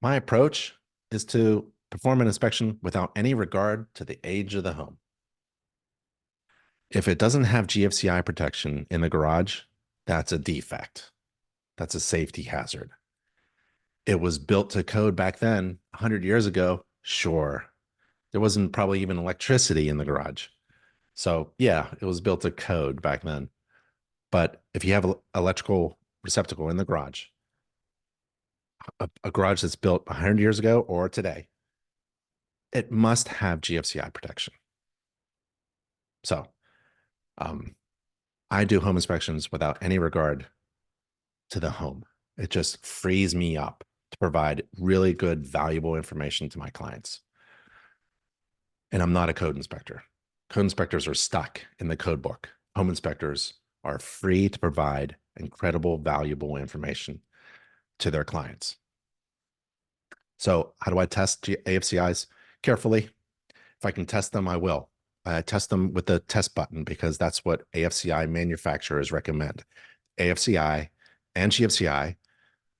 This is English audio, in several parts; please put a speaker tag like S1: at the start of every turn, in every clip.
S1: My approach is to perform an inspection without any regard to the age of the home. If it doesn't have GFCI protection in the garage, that's a defect. That's a safety hazard. It was built to code back then, 100 years ago. Sure. There wasn't probably even electricity in the garage. So, yeah, it was built to code back then. But if you have an electrical receptacle in the garage, a garage that's built 100 years ago or today, it must have GFCI protection. So, um, I do home inspections without any regard to the home. It just frees me up to provide really good, valuable information to my clients. And I'm not a code inspector. Code inspectors are stuck in the code book. Home inspectors are free to provide incredible, valuable information to their clients. So, how do I test AFCIs? Carefully. If I can test them, I will. I test them with the test button because that's what AFCI manufacturers recommend. AFCI and GFCI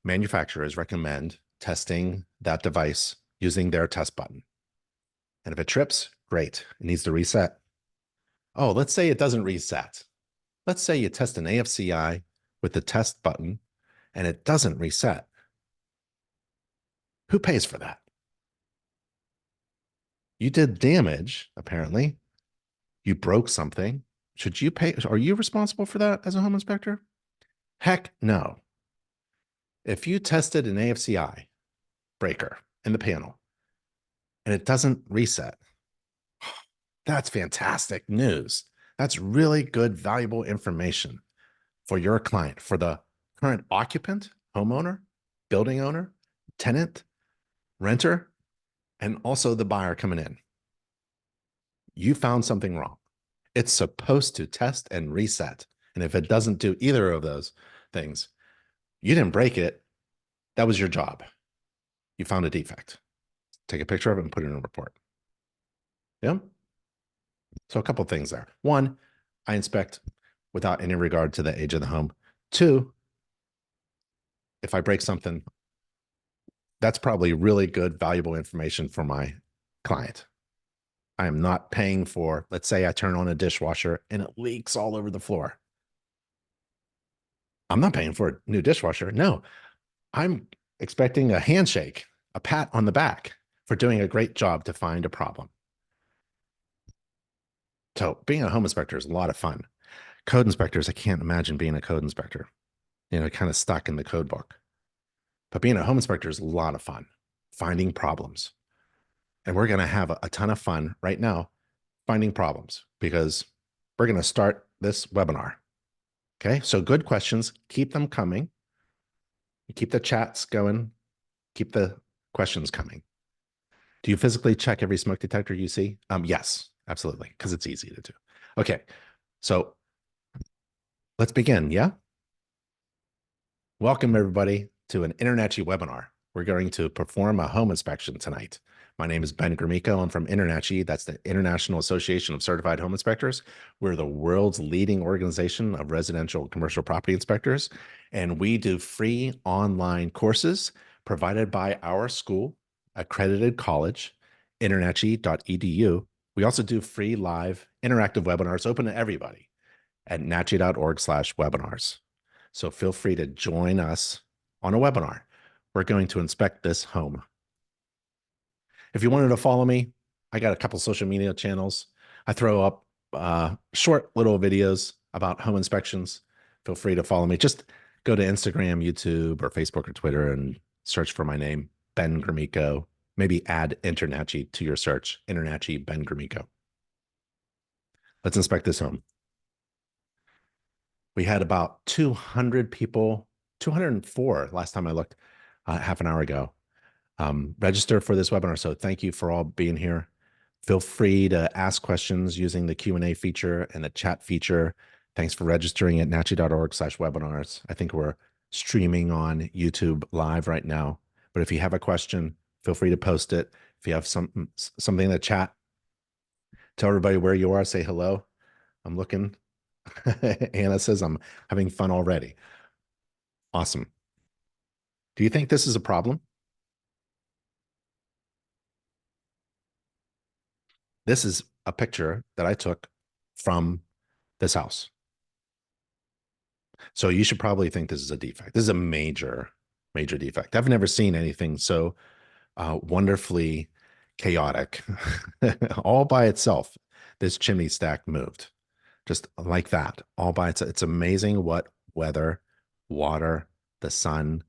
S1: manufacturers recommend testing that device using their test button. And if it trips, great. It needs to reset. Oh, let's say it doesn't reset. Let's say you test an AFCI with the test button and it doesn't reset. Who pays for that? You did damage, apparently. You broke something. Should you pay? Are you responsible for that as a home inspector? Heck no. If you tested an AFCI breaker in the panel and it doesn't reset, that's fantastic news. That's really good, valuable information for your client, for the current occupant, homeowner, building owner, tenant, renter, and also the buyer coming in. You found something wrong. It's supposed to test and reset. And if it doesn't do either of those things, you didn't break it. That was your job. You found a defect. Take a picture of it and put it in a report. Yeah. So a couple of things there. One, I inspect without any regard to the age of the home. Two, if I break something, that's probably really good, valuable information for my client. I am not paying for, let's say I turn on a dishwasher and it leaks all over the floor. I'm not paying for a new dishwasher. No, I'm expecting a handshake, a pat on the back for doing a great job to find a problem. So being a home inspector is a lot of fun. Code inspectors, I can't imagine being a code inspector, kind of stuck in the code book. But being a home inspector is a lot of fun, finding problems. And we're going to have a ton of fun right now finding problems because we're going to start this webinar. Okay, so good questions, keep them coming. Keep the chats going, keep the questions coming. Do you physically check every smoke detector you see? Yes, absolutely, because it's easy to do. Okay, so let's begin, yeah? Welcome, everybody, to an InterNACHI webinar. We're going to perform a home inspection tonight. My name is Ben Gromicko. I'm from InterNACHI. That's the International Association of Certified Home Inspectors. We're the world's leading organization of residential and commercial property inspectors, and we do free online courses provided by our school, accredited college, internachi.edu. We also do free live interactive webinars open to everybody at nachi.org/webinars. So feel free to join us on a webinar. We're going to inspect this home. If you wanted to follow me, I got a couple social media channels. I throw up short little videos about home inspections. Feel free to follow me. Just go to Instagram, YouTube, or Facebook or Twitter and search for my name, Ben Gromicko. Maybe add InterNACHI to your search, InterNACHI Ben Gromicko. Let's inspect this home. We had about 200 people, 204 last time I looked, half an hour ago, register for this webinar. So thank you for all being here. Feel free to ask questions using the Q&A feature and the chat feature. Thanks for registering at nachi.org/webinars. I think we're streaming on YouTube live right now. But if you have a question, feel free to post it. If you have something in the chat, tell everybody where you are, say hello. I'm looking. Anna says, I'm having fun already. Awesome. Do you think this is a problem? This is a picture that I took from this house. So you should probably think this is a defect. This is a major, major defect. I've never seen anything so wonderfully chaotic all by itself. This chimney stack moved just like that, all by itself. It's amazing what weather, water, the sun,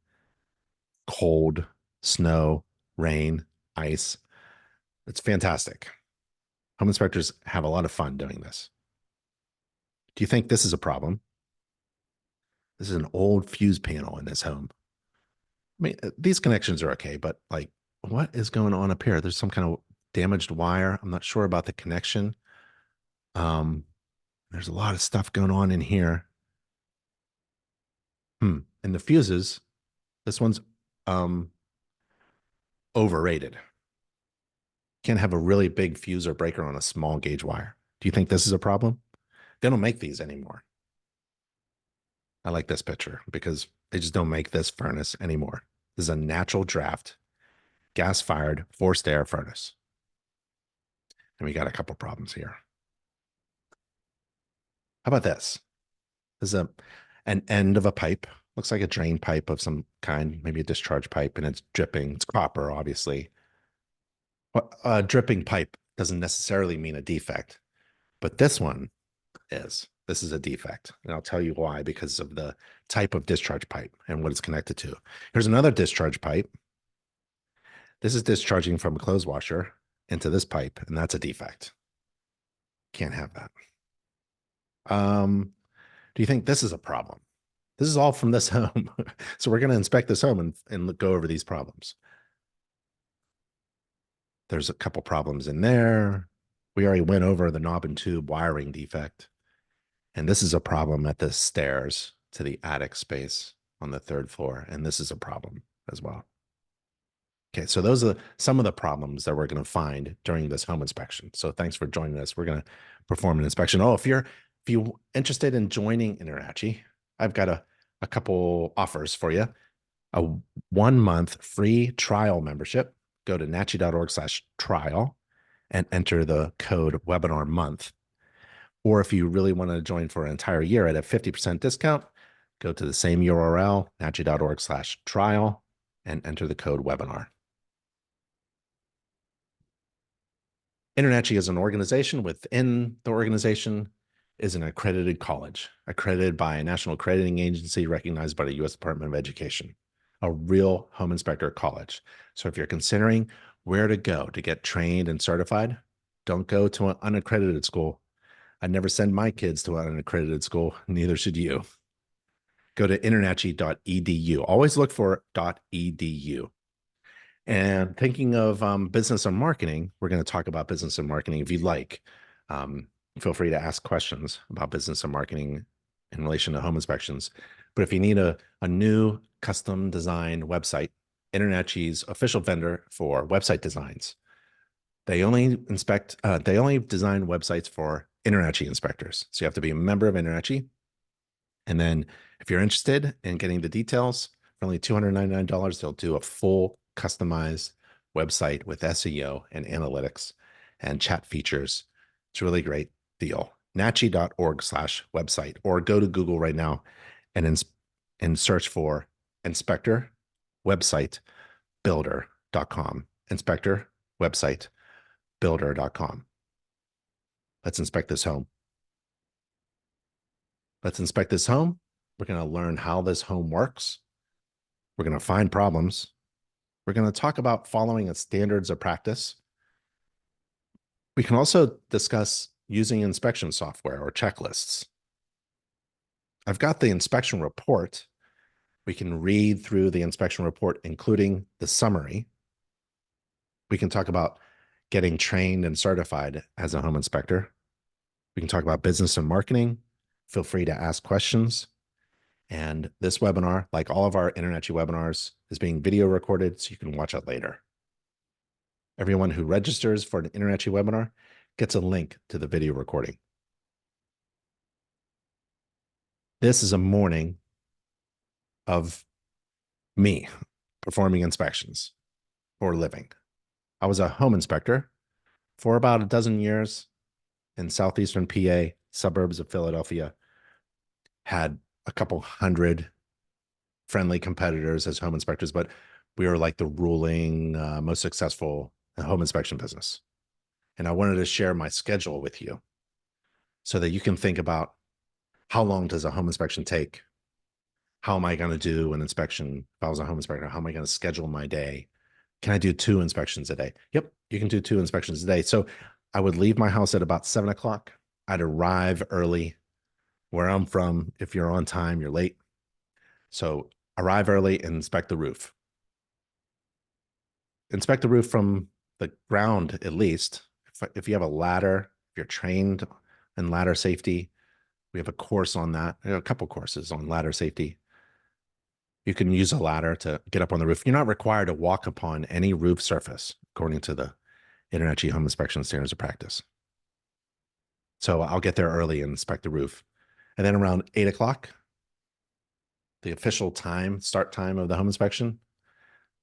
S1: cold, snow, rain, ice. It's fantastic. Home inspectors have a lot of fun doing this. Do you think this is a problem? This is an old fuse panel in this home. I mean, these connections are okay, but like, what is going on up here? There's some kind of damaged wire. I'm not sure about the connection. Um, there's a lot of stuff going on in here. And the fuses, this one's overrated. Can't have a really big fuse or breaker on a small gauge wire. Do you think this is a problem? They don't make these anymore. I like this picture because they just don't make this furnace anymore. This is a natural draft, gas-fired, forced air furnace. And we got a couple problems here. How about this? This is an end of a pipe. Looks like a drain pipe of some kind, maybe a discharge pipe, and it's dripping. It's copper, obviously. A dripping pipe doesn't necessarily mean a defect, but this one is. This is a defect, and I'll tell you why, because of the type of discharge pipe and what it's connected to. Here's another discharge pipe. This is discharging from a clothes washer into this pipe, and that's a defect. Can't have that. Do you think this is a problem? This is all from this home. So we're going to inspect this home and go over these problems. There's a couple problems in there. We already went over the knob and tube wiring defect. And this is a problem at the stairs to the attic space on the 3rd floor. And this is a problem as well. Okay, so those are some of the problems that we're going to find during this home inspection. So thanks for joining us. We're going to perform an inspection. Oh, if you're interested in joining InterNACHI, I've got a couple offers for you. A 1-month free trial membership. Go to nachi.org/trial and enter the code webinar month. Or if you really want to join for an entire year at a 50% discount, go to the same URL, nachi.org/trial, and enter the code webinar. InterNACHI is an organization. Within the organization is an accredited college, accredited by a national accrediting agency recognized by the U.S. Department of Education, a real home inspector college. So if you're considering where to go to get trained and certified, don't go to an unaccredited school. I'd never send my kids to an unaccredited school. Neither should you. Go to internachi.edu. Always look for .edu. And thinking of business and marketing, we're going to talk about business and marketing. If you'd like, feel free to ask questions about business and marketing in relation to home inspections. But if you need a new custom design website, InterNACHI's official vendor for website designs. They only design websites for InterNACHI inspectors. So you have to be a member of InterNACHI. And then if you're interested in getting the details, for only $299, they'll do a full customized website with SEO and analytics and chat features. It's a really great deal. nachi.org/website, or go to Google right now and search for inspector website builder.com. Inspector website builder.com. Let's inspect this home. Let's inspect this home. We're going to learn how this home works. We're going to find problems. We're going to talk about following standards of practice. We can also discuss using inspection software or checklists. I've got the inspection report. We can read through the inspection report, including the summary. We can talk about getting trained and certified as a home inspector. We can talk about business and marketing. Feel free to ask questions. And this webinar, like all of our InterNACHI webinars, is being video recorded so you can watch it later. Everyone who registers for an InterNACHI webinar gets a link to the video recording. This is a morning of me performing inspections for a living. I was a home inspector for about a dozen years in southeastern PA, suburbs of Philadelphia, had a couple hundred friendly competitors as home inspectors, but we were like the ruling, most successful home inspection business. And I wanted to share my schedule with you so that you can think about how long does a home inspection take? How am I going to do an inspection? If I was a home inspector, how am I going to schedule my day? Can I do 2 inspections a day? Yep, you can do 2 inspections a day. So I would leave my house at about 7 o'clock. I'd arrive early. Where I'm from, if you're on time, you're late. So arrive early and inspect the roof. Inspect the roof from the ground at least. If you have a ladder, if you're trained in ladder safety, we have a course on that. A couple courses on ladder safety. You can use a ladder to get up on the roof. You're not required to walk upon any roof surface, according to the InterNACHI Home Inspection Standards of Practice. So I'll get there early and inspect the roof. And then around 8 o'clock, the official start time of the home inspection,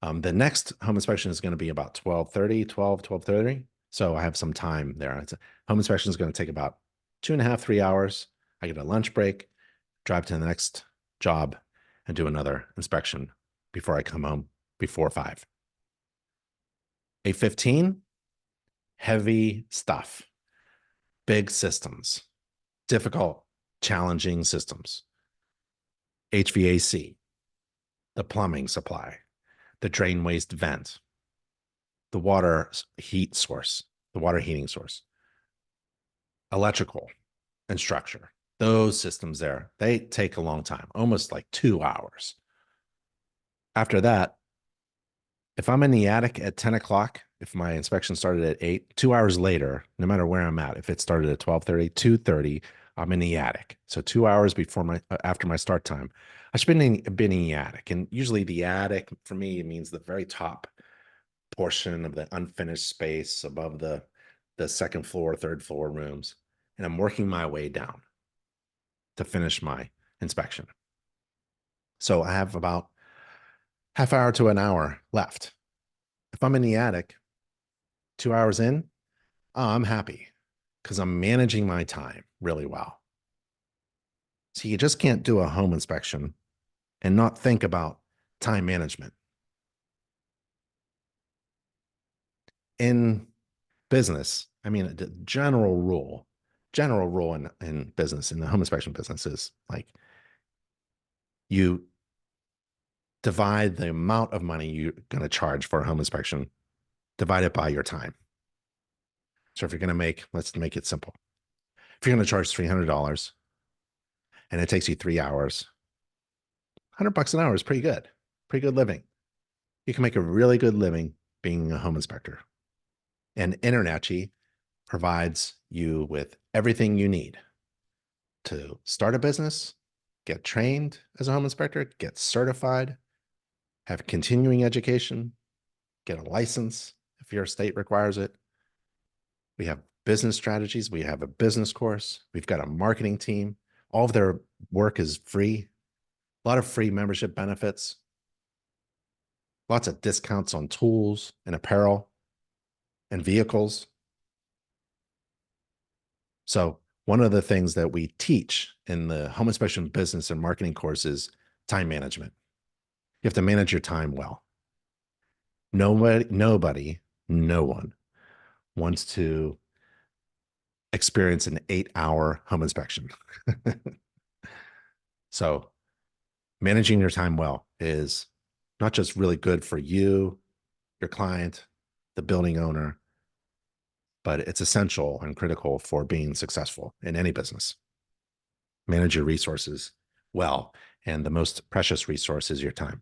S1: the next home inspection is going to be about 12:30. So I have some time there. Home inspection is going to take about 2.5, 3 hours. I get a lunch break, drive to the next job, and do another inspection before I come home before 5. 8:15, heavy stuff, big systems, difficult, challenging systems. HVAC, the plumbing supply, the drain waste vent, the water heat source, the water heating source, electrical and structure. Those systems there, they take a long time, almost like 2 hours. After that, if I'm in the attic at 10 o'clock, if my inspection started at 8, 2 hours later, no matter where I'm at, if it started at 12:30, 2:30, I'm in the attic. So 2 hours after my start time, I should been in the attic. And usually the attic for me means the very top portion of the unfinished space above the second floor, third floor rooms. And I'm working my way down to finish my inspection. So I have about half hour to an hour left. If I'm in the attic, 2 hours in, I'm happy because I'm managing my time really well. So you just can't do a home inspection and not think about time management. In business, I mean, the general rule in business, in the home inspection business, is like you divide the amount of money you're going to charge for a home inspection, divide it by your time. So if you're going to let's make it simple. If you're going to charge $300 and it takes you 3 hours, $100 an hour is pretty good living. You can make a really good living being a home inspector. And InterNACHI provides you with everything you need to start a business, get trained as a home inspector, get certified, have continuing education, get a license if your state requires it. We have business strategies. We have a business course. We've got a marketing team. All of their work is free. A lot of free membership benefits. Lots of discounts on tools and apparel and vehicles. So one of the things that we teach in the home inspection business and marketing course is time management. You have to manage your time well. No one wants to experience an 8-hour home inspection. So managing your time well is not just really good for you, your client, the building owner, but it's essential and critical for being successful in any business. Manage your resources well, and the most precious resource is your time.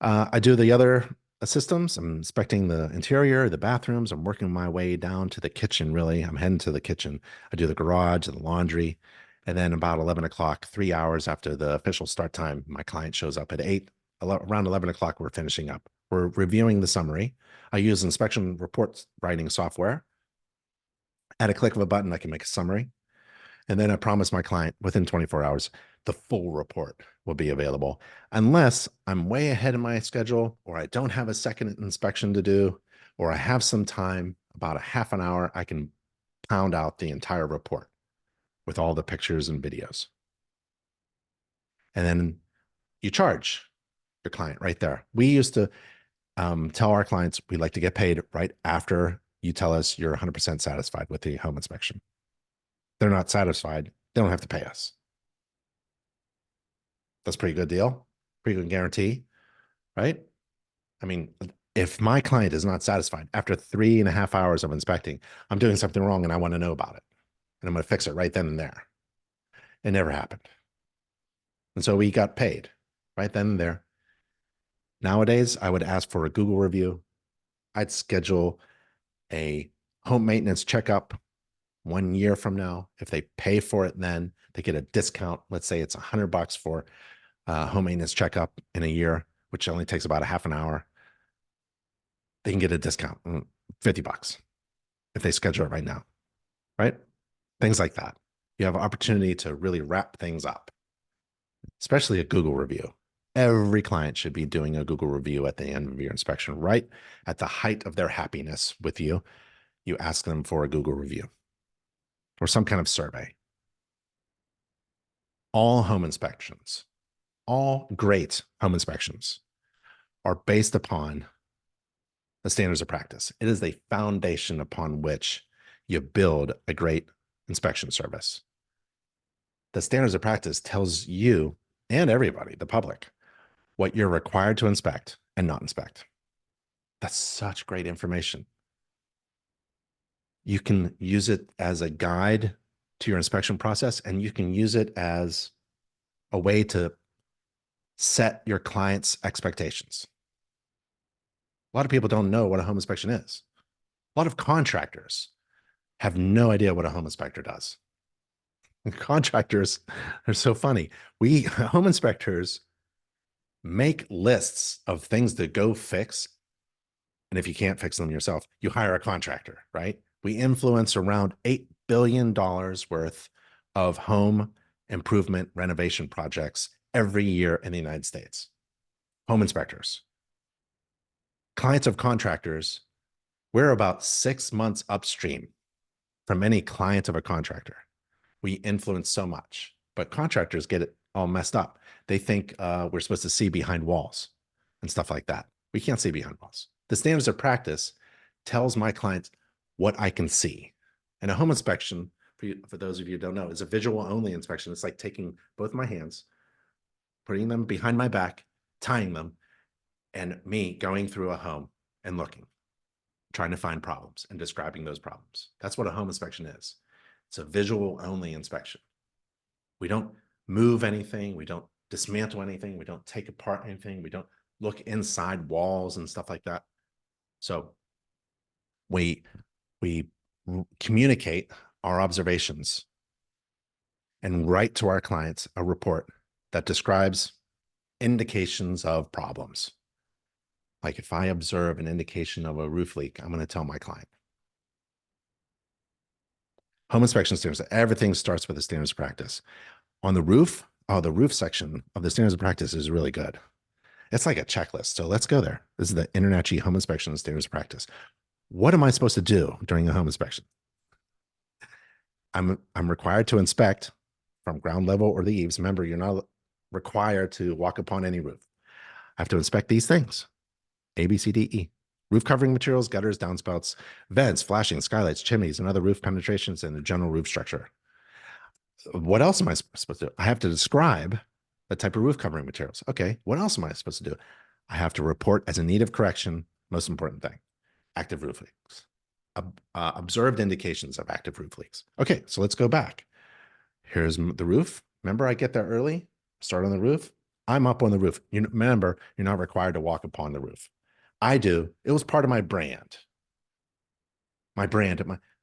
S1: I do the other systems. I'm inspecting the interior, the bathrooms. I'm working my way down to the kitchen, really. I'm heading to the kitchen. I do the garage, the laundry. And then about 11 o'clock, 3 hours after the official start time, my client shows up at 8. Around 11 o'clock, we're finishing up. We're reviewing the summary. I use inspection report writing software. At a click of a button, I can make a summary. And then I promise my client within 24 hours, the full report will be available, unless I'm way ahead of my schedule, or I don't have a second inspection to do, or I have some time. about a half an hour, I can pound out the entire report with all the pictures and videos. And then you charge your client right there. We used to tell our clients we like to get paid right after you tell us you're 100% satisfied with the home inspection. They're not satisfied, they don't have to pay us. That's a pretty good deal, pretty good guarantee, right? I mean, if my client is not satisfied after 3.5 hours of inspecting, I'm doing something wrong and I want to know about it. And I'm going to fix it right then and there. It never happened. And so we got paid right then and there. Nowadays, I would ask for a Google review. I'd schedule a home maintenance checkup 1 year from now. If they pay for it, then they get a discount. Let's say it's $100 for a home maintenance checkup in a year, which only takes about a half an hour. They can get a discount, $50 if they schedule it right now, right? Things like that. You have an opportunity to really wrap things up, especially a Google review. Every client should be doing a Google review at the end of your inspection, right? At the height of their happiness with you, you ask them for a Google review or some kind of survey. All home inspections, all great home inspections are based upon the standards of practice. It is the foundation upon which you build a great inspection service. The standards of practice tells you and everybody, the public, what you're required to inspect and not inspect. That's such great information. You can use it as a guide to your inspection process, and you can use it as a way to set your client's expectations. A lot of people don't know what a home inspection is. A lot of contractors have no idea what a home inspector does. Contractors are so funny. We home inspectors make lists of things to go fix. And if you can't fix them yourself, you hire a contractor, right? We influence around $8 billion worth of home improvement renovation projects every year in the United States. Home inspectors. Clients of contractors, we're about 6 months upstream from any client of a contractor. We influence so much, but contractors get it all messed up. They think we're supposed to see behind walls and stuff like that. We can't see behind walls. The standards of practice tells my clients what I can see. And a home inspection, for those of you who don't know, is a visual only inspection. It's like taking both my hands, putting them behind my back, tying them, and me going through a home and looking, trying to find problems and describing those problems. That's what a home inspection is. It's a visual only inspection. We don't move anything. We don't dismantle anything. We don't take apart anything. We don't look inside walls and stuff like that. So we communicate our observations and write to our clients a report that describes indications of problems. Like if I observe an indication of a roof leak, I'm going to tell my client. Home inspection standards, everything starts with the standards of practice. On the roof, the roof section of the standards of practice is really good. It's like a checklist. So let's go there. This is the InterNACHI home inspection standards of practice. What am I supposed to do during a home inspection? I'm required to inspect from ground level or the eaves. Remember, you're not required to walk upon any roof. I have to inspect these things: A, B, C, D, E. Roof covering materials, gutters, downspouts, vents, flashing, skylights, chimneys, and other roof penetrations in the general roof structure. What else am I supposed to do? I have to describe the type of roof covering materials. Okay, what else am I supposed to do? I have to report as a need of correction, most important thing, active roof leaks. Observed indications of active roof leaks. Okay, so let's go back. Here's the roof. Remember, I get there early, start on the roof. I'm up on the roof. Remember, you're not required to walk upon the roof. I do. It was part of my brand. My brand,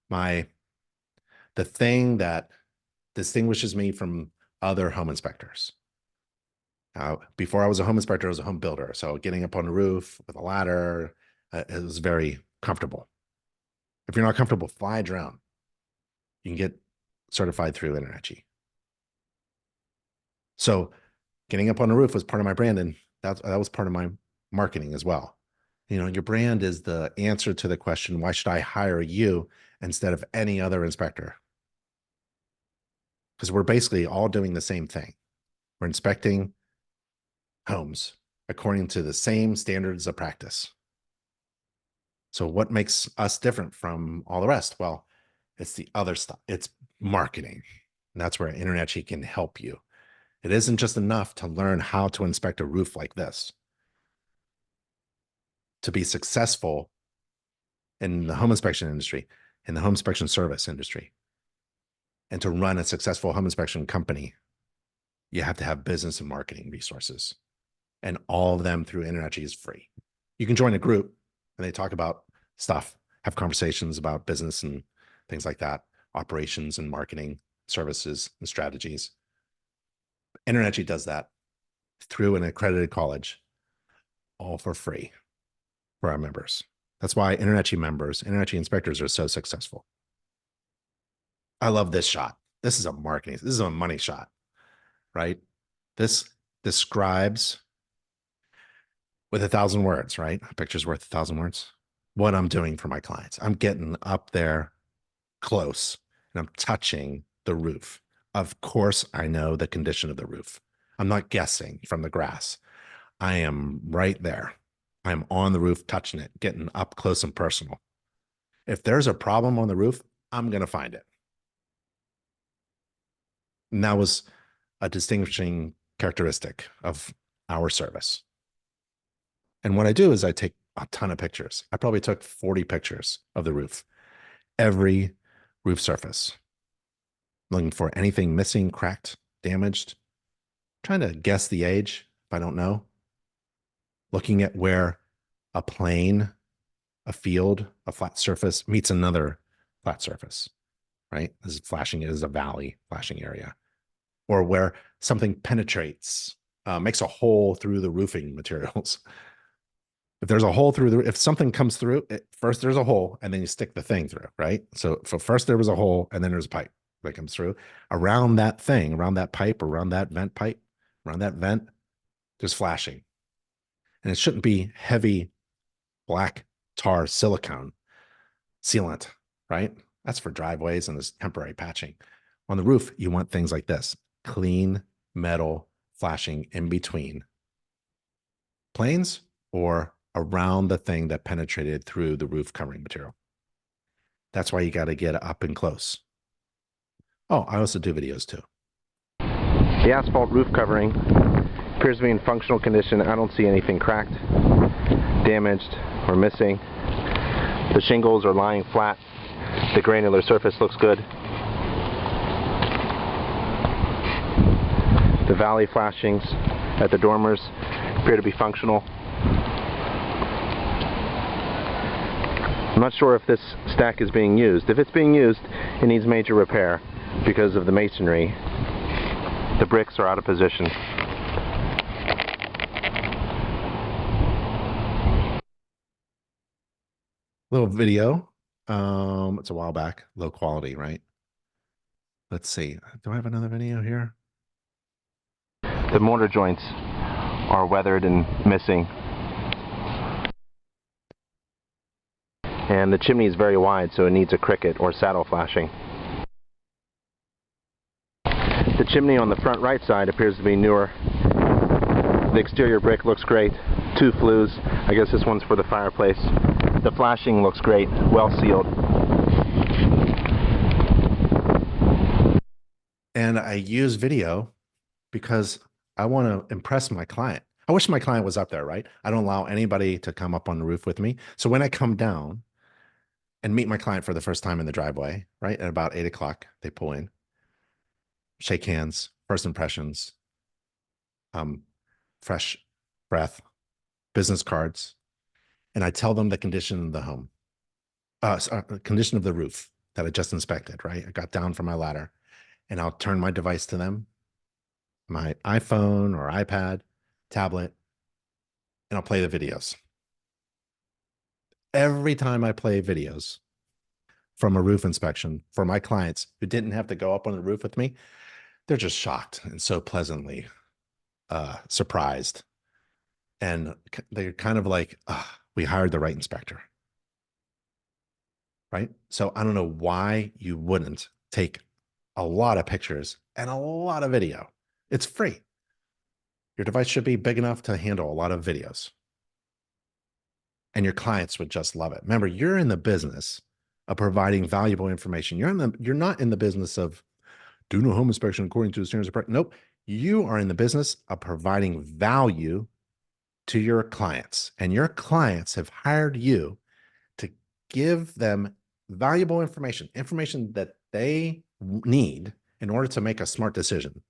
S1: the thing that distinguishes me from other home inspectors. Before I was a home inspector, I was a home builder. So getting up on the roof with a ladder, it was very comfortable. If you're not comfortable, fly a drone. You can get certified through InterNACHI. So getting up on the roof was part of my brand, and that was part of my marketing as well. Your brand is the answer to the question, why should I hire you instead of any other inspector? Because we're basically all doing the same thing. We're inspecting homes according to the same standards of practice. So what makes us different from all the rest? Well, it's the other stuff. It's marketing. And that's where InterNACHI can help you. It isn't just enough to learn how to inspect a roof like this. To be successful in the home inspection industry, in the home inspection service industry, and to run a successful home inspection company, you have to have business and marketing resources. And all of them through InterNACHI is free. You can join a group and they talk about stuff, have conversations about business and things like that, operations and marketing, services and strategies. InterNACHI does that through an accredited college, all for free for our members. That's why InterNACHI members, InterNACHI inspectors are so successful. I love this shot. This is a marketing, this is a money shot, right? This describes with 1,000 words, right? A picture's worth 1,000 words. What I'm doing for my clients. I'm getting up there close and I'm touching the roof. Of course, I know the condition of the roof. I'm not guessing from the grass. I am right there. I'm on the roof, touching it, getting up close and personal. If there's a problem on the roof, I'm going to find it. And that was a distinguishing characteristic of our service. And what I do is I take a ton of pictures. I probably took 40 pictures of the roof, every roof surface, looking for anything missing, cracked, damaged, trying to guess the age if I don't know, looking at where a plane, a field, a flat surface meets another flat surface, right? This is flashing, it is a valley flashing area, or where something penetrates, makes a hole through the roofing materials. If there's a hole through if something comes through, first there's a hole and then you stick the thing through, right? So first there was a hole and then there's a pipe that comes through. Around that thing, around that pipe, around that vent pipe, around that vent, there's flashing. And it shouldn't be heavy black tar silicone sealant, right? That's for driveways and this temporary patching. On the roof, you want things like this, clean metal flashing in between planes or around the thing that penetrated through the roof covering material. That's why you got to get up and close. Oh, I also do videos too.
S2: The asphalt roof covering appears to be in functional condition. I don't see anything cracked, damaged, or missing. The shingles are lying flat. The granular surface looks good. The valley flashings at the dormers appear to be functional. I'm not sure if this stack is being used. If it's being used, it needs major repair because of the masonry. The bricks are out of position.
S1: Little video. It's a while back. Low quality, right? Let's see. Do I have another video here?
S2: The mortar joints are weathered and missing. And the chimney is very wide, so it needs a cricket or saddle flashing. The chimney on the front right side appears to be newer. The exterior brick looks great. 2 flues. I guess this one's for the fireplace. The flashing looks great, well sealed.
S1: And I use video because I want to impress my client. I wish my client was up there, right? I don't allow anybody to come up on the roof with me. So when I come down and meet my client for the first time in the driveway, right, at about 8 o'clock, they pull in, shake hands, first impressions, fresh breath, business cards, and I tell them the condition of the home, condition of the roof that I just inspected, right? I got down from my ladder and I'll turn my device to them, my iPhone or iPad, tablet, and I'll play the videos. Every time I play videos from a roof inspection for my clients who didn't have to go up on the roof with me, they're just shocked and so pleasantly surprised. And they're kind of like, We hired the right inspector. Right? So I don't know why you wouldn't take a lot of pictures and a lot of video. It's free. Your device should be big enough to handle a lot of videos. And your clients would just love it. Remember, you're in the business of providing valuable information. You're not in the business of doing a home inspection according to the standards of practice. Nope. You are in the business of providing value to your clients. And your clients have hired you to give them valuable information, information that they need in order to make a smart decision.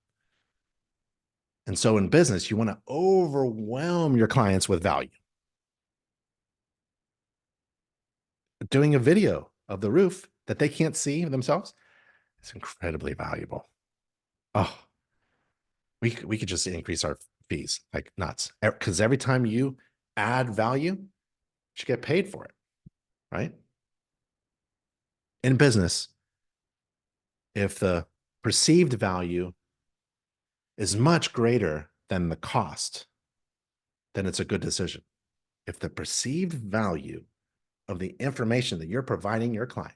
S1: And so in business, you want to overwhelm your clients with value. Doing a video of the roof that they can't see themselves is incredibly valuable. Oh, we could just increase our fees like nuts, because every time you add value, you should get paid for it, right? In business, if the perceived value is much greater than the cost, then it's a good decision. If the perceived value of the information that you're providing your client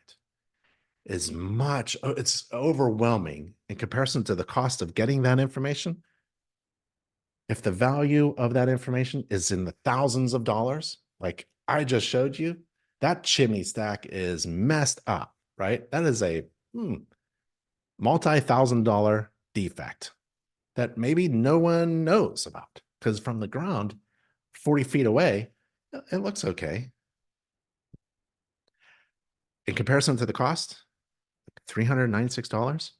S1: is it's overwhelming in comparison to the cost of getting that information. If the value of that information is in the thousands of dollars, like I just showed you, that chimney stack is messed up, right? That is a multi-thousand-dollar defect that maybe no one knows about, because from the ground, 40 feet away, it looks okay. In comparison to the cost, $396,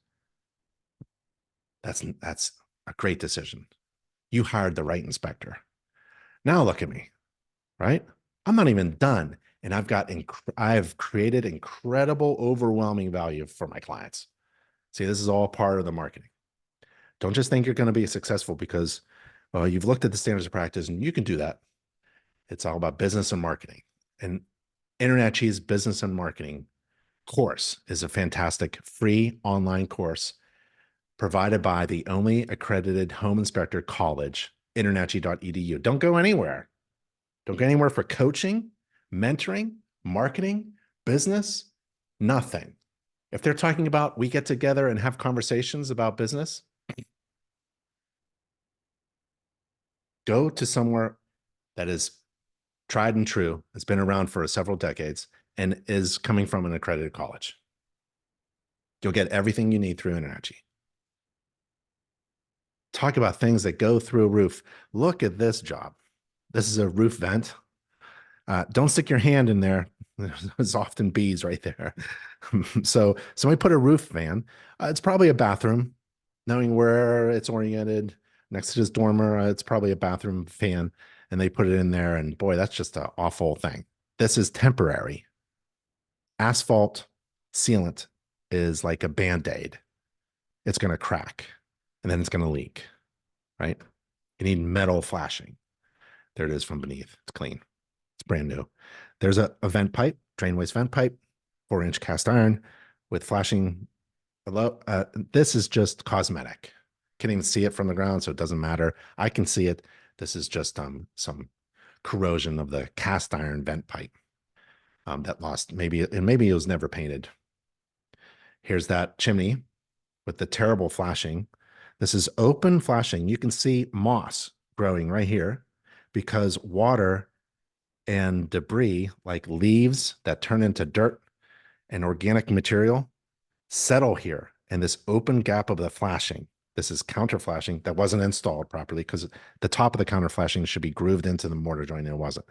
S1: that's a great decision. You hired the right inspector. Now look at me, right? I'm not even done. And I've created incredible, overwhelming value for my clients. See, this is all part of the marketing. Don't just think you're going to be successful because you've looked at the standards of practice, and you can do that. It's all about business and marketing. And InternetChi's business and marketing course is a fantastic free online course provided by the only accredited home inspector college, InternetChi.edu. Don't go anywhere. Don't go anywhere for coaching, mentoring, marketing, business, nothing. If they're talking about we get together and have conversations about business, go to somewhere that is tried and true, has been around for several decades, and is coming from an accredited college. You'll get everything you need through InternetChi. Talk about things that go through a roof. Look at this job. This is a roof vent. Don't stick your hand in there. There's often bees right there. So somebody put a roof fan. It's probably a bathroom. Knowing where it's oriented next to this dormer, it's probably a bathroom fan. And they put it in there. And boy, that's just an awful thing. This is temporary. Asphalt sealant is like a Band-Aid. It's going to crack and then it's going to leak, right? You need metal flashing. There it is from beneath. It's clean. It's brand new. There's a vent pipe, drain waste vent pipe, 4-inch cast iron with flashing below. This is just cosmetic. Can't even see it from the ground, so it doesn't matter. I can see it. This is just some corrosion of the cast iron vent pipe that lost. Maybe it was never painted. Here's that chimney with the terrible flashing. This is open flashing. You can see moss growing right here because water and debris like leaves that turn into dirt and organic material settle here in this open gap of the flashing. This is counter flashing that wasn't installed properly because the top of the counter flashing should be grooved into the mortar joint and it wasn't.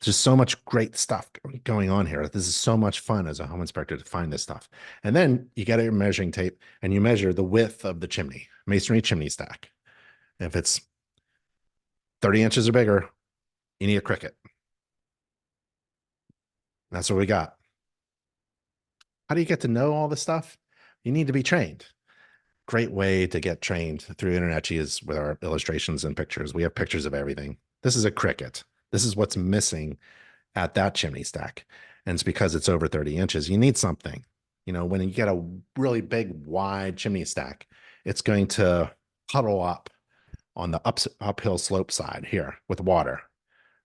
S1: There's just so much great stuff going on here. This is so much fun as a home inspector to find this stuff. And then you get your measuring tape and you measure the width of the chimney, masonry chimney stack. If it's 30 inches or bigger, you need a cricket. That's what we got. How do you get to know all this stuff? You need to be trained. Great way to get trained through InternetChi is with our illustrations and pictures. We have pictures of everything. This is a cricket. This is what's missing at that chimney stack. And it's because it's over 30 inches. You need something. You know, when you get a really big, wide chimney stack, it's going to puddle up on the uphill slope side here with water.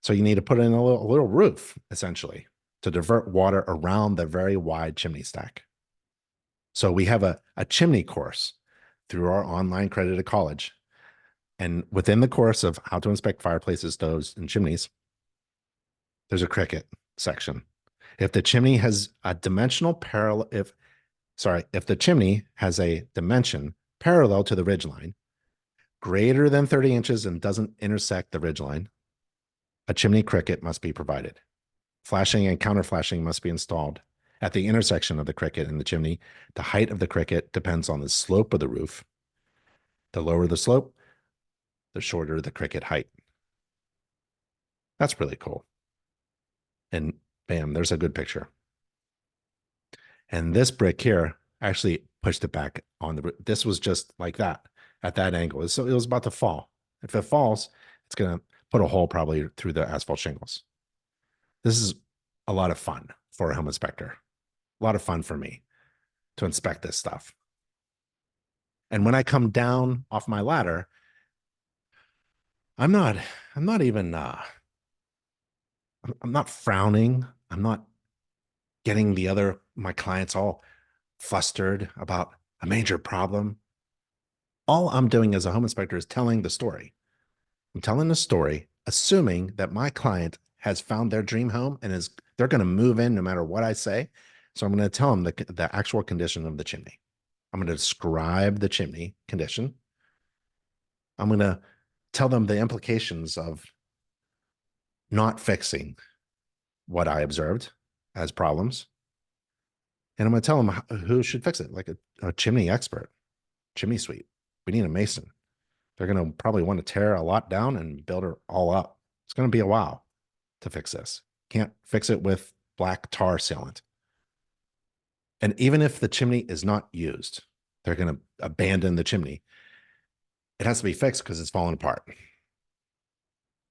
S1: So you need to put in a little roof, essentially, to divert water around the very wide chimney stack. So we have a chimney course through our online accredited college. And within the course of how to inspect fireplaces, stoves, and chimneys, there's a cricket section. If the chimney has a dimensional parallel, if the chimney has a dimension parallel to the ridgeline, greater than 30 inches and doesn't intersect the ridgeline, a chimney cricket must be provided. Flashing and counter flashing must be installed at the intersection of the cricket and the chimney. The height of the cricket depends on the slope of the roof. The lower the slope, the shorter the cricket height. That's really cool. And bam, there's a good picture. And this brick here actually pushed it back on the roof. This was just like that at that angle. So it was about to fall. If it falls, it's going to put a hole probably through the asphalt shingles. This is a lot of fun for a home inspector. A lot of fun for me to inspect this stuff. And when I come down off my ladder, I'm not even I'm not frowning. I'm not getting my clients all flustered about a major problem. All I'm doing as a home inspector is telling the story. I'm telling the story, assuming that my client has found their dream home and they're going to move in no matter what I say. So I'm going to tell them the actual condition of the chimney. I'm going to describe the chimney condition. I'm going to tell them the implications of not fixing what I observed as problems. And I'm going to tell them who should fix it, like a chimney expert, chimney sweep. We need a mason. They're going to probably want to tear a lot down and build it all up. It's going to be a while to fix this. Can't fix it with black tar sealant. And even if the chimney is not used, they're going to abandon the chimney. It has to be fixed because it's falling apart.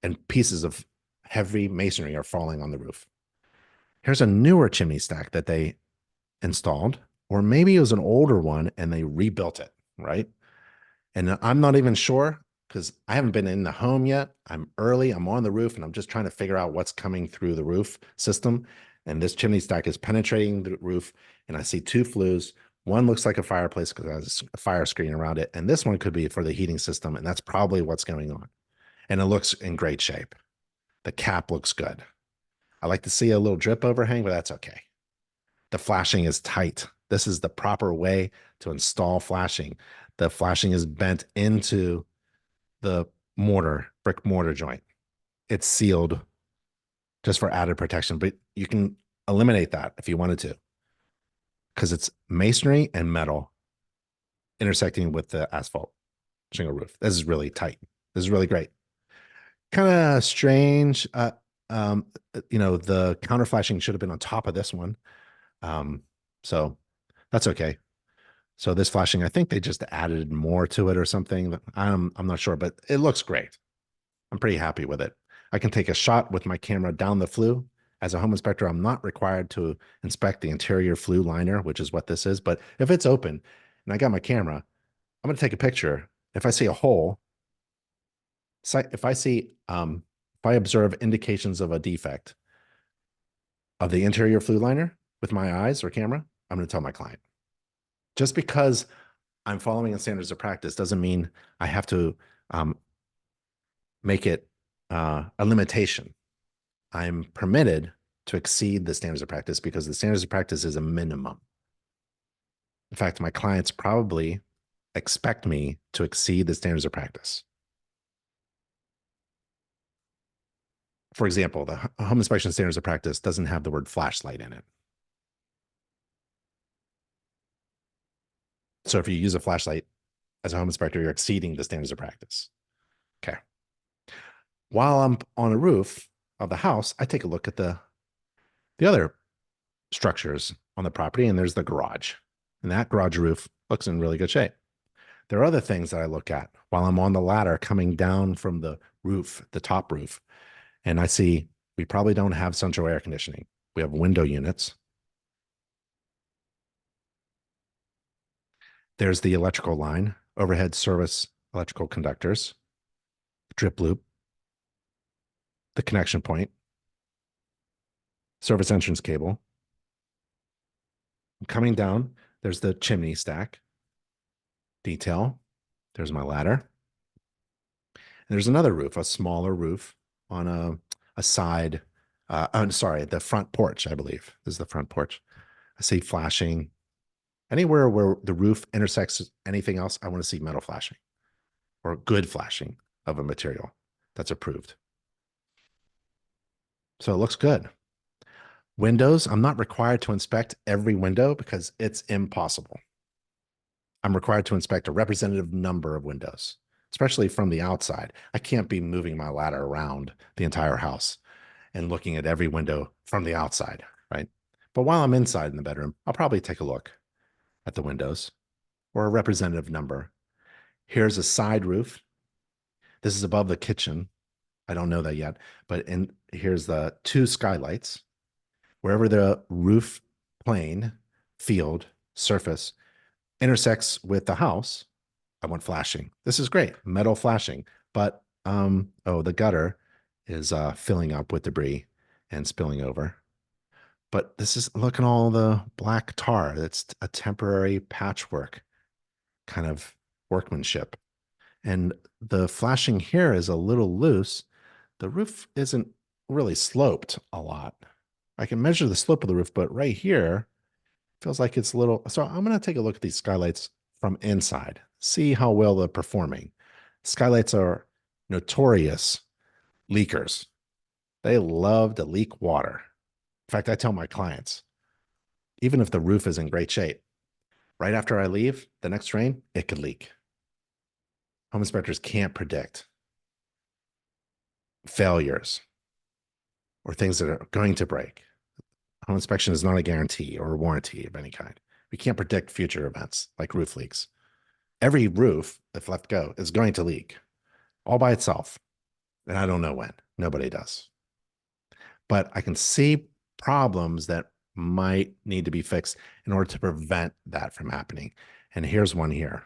S1: And pieces of heavy masonry are falling on the roof. Here's a newer chimney stack that they installed, or maybe it was an older one and they rebuilt it, right? And I'm not even sure because I haven't been in the home yet. I'm early, I'm on the roof, and I'm just trying to figure out what's coming through the roof system. And this chimney stack is penetrating the roof, and I see two flues. One looks like a fireplace because it has a fire screen around it, and this one could be for the heating system, and that's probably what's going on. And it looks in great shape. The cap looks good. I like to see a little drip overhang, but that's okay. The flashing is tight. This is the proper way to install flashing. The flashing is bent into the brick mortar joint. It's sealed just for added protection, but you can eliminate that if you wanted to because it's masonry and metal intersecting with the asphalt shingle roof. This is really tight. This is really great. Kind of strange. The counter flashing should have been on top of this one. So that's okay. So this flashing, I think they just added more to it or something. I'm not sure, but it looks great. I'm pretty happy with it. I can take a shot with my camera down the flue. As a home inspector, I'm not required to inspect the interior flue liner, which is what this is. But if it's open and I got my camera, I'm going to take a picture. If I see a hole, if I observe indications of a defect of the interior flue liner with my eyes or camera, I'm going to tell my client. Just because I'm following the standards of practice doesn't mean I have to make it a limitation. I'm permitted to exceed the standards of practice because the standards of practice is a minimum. In fact, my clients probably expect me to exceed the standards of practice. For example, the home inspection standards of practice doesn't have the word flashlight in it. So if you use a flashlight as a home inspector, you're exceeding the standards of practice. Okay. While I'm on a roof of the house, I take a look at the other structures on the property, and there's the garage. And that garage roof looks in really good shape. There are other things that I look at while I'm on the ladder coming down from the roof, the top roof, and I see we probably don't have central air conditioning. We have window units. There's the electrical line, overhead service electrical conductors, drip loop. the connection point, service entrance cable. I'm coming down. There's the chimney stack detail. There's my ladder. And there's another roof, a smaller roof on a side. I'm sorry, the front porch, I believe. This is the front porch. I see flashing. Anywhere where the roof intersects anything else, I want to see metal flashing or good flashing of a material that's approved. So it looks good. Windows, I'm not required to inspect every window because it's impossible. I'm required to inspect a representative number of windows, especially from the outside. I can't be moving my ladder around the entire house and looking at every window from the outside, right? But while I'm inside in the bedroom, I'll probably take a look at the windows or a representative number. Here's a side roof. This is above the kitchen. I don't know that yet, but here's the 2 skylights. Wherever the roof plane, field, surface intersects with the house, I want flashing. This is great, metal flashing, but the gutter is filling up with debris and spilling over. But this is, look at all the black tar. That's a temporary patchwork kind of workmanship. And the flashing here is a little loose. The roof isn't really sloped a lot. I can measure the slope of the roof, but right here feels like it's a little. So I'm going to take a look at these skylights from inside, see how well they're performing. Skylights are notorious leakers. They love to leak water. In fact, I tell my clients, even if the roof is in great shape, right after I leave, the next rain, it could leak. Home inspectors can't predict failures or things that are going to break. Home inspection is not a guarantee or a warranty of any kind. We can't predict future events like roof leaks. Every roof, if left go, is going to leak all by itself. And I don't know when. Nobody does. But I can see problems that might need to be fixed in order to prevent that from happening. And here's one here.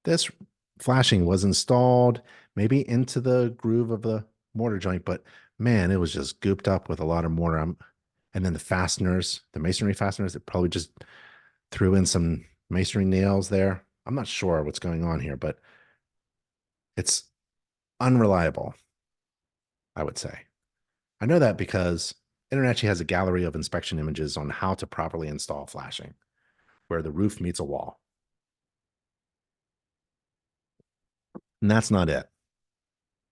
S1: This flashing was installed maybe into the groove of the mortar joint, but man, it was just gooped up with a lot of mortar. And then the fasteners, the masonry fasteners, it probably just threw in some masonry nails there. I'm not sure what's going on here, but it's unreliable, I would say. I know that because Internet has a gallery of inspection images on how to properly install flashing, where the roof meets a wall. And that's not it.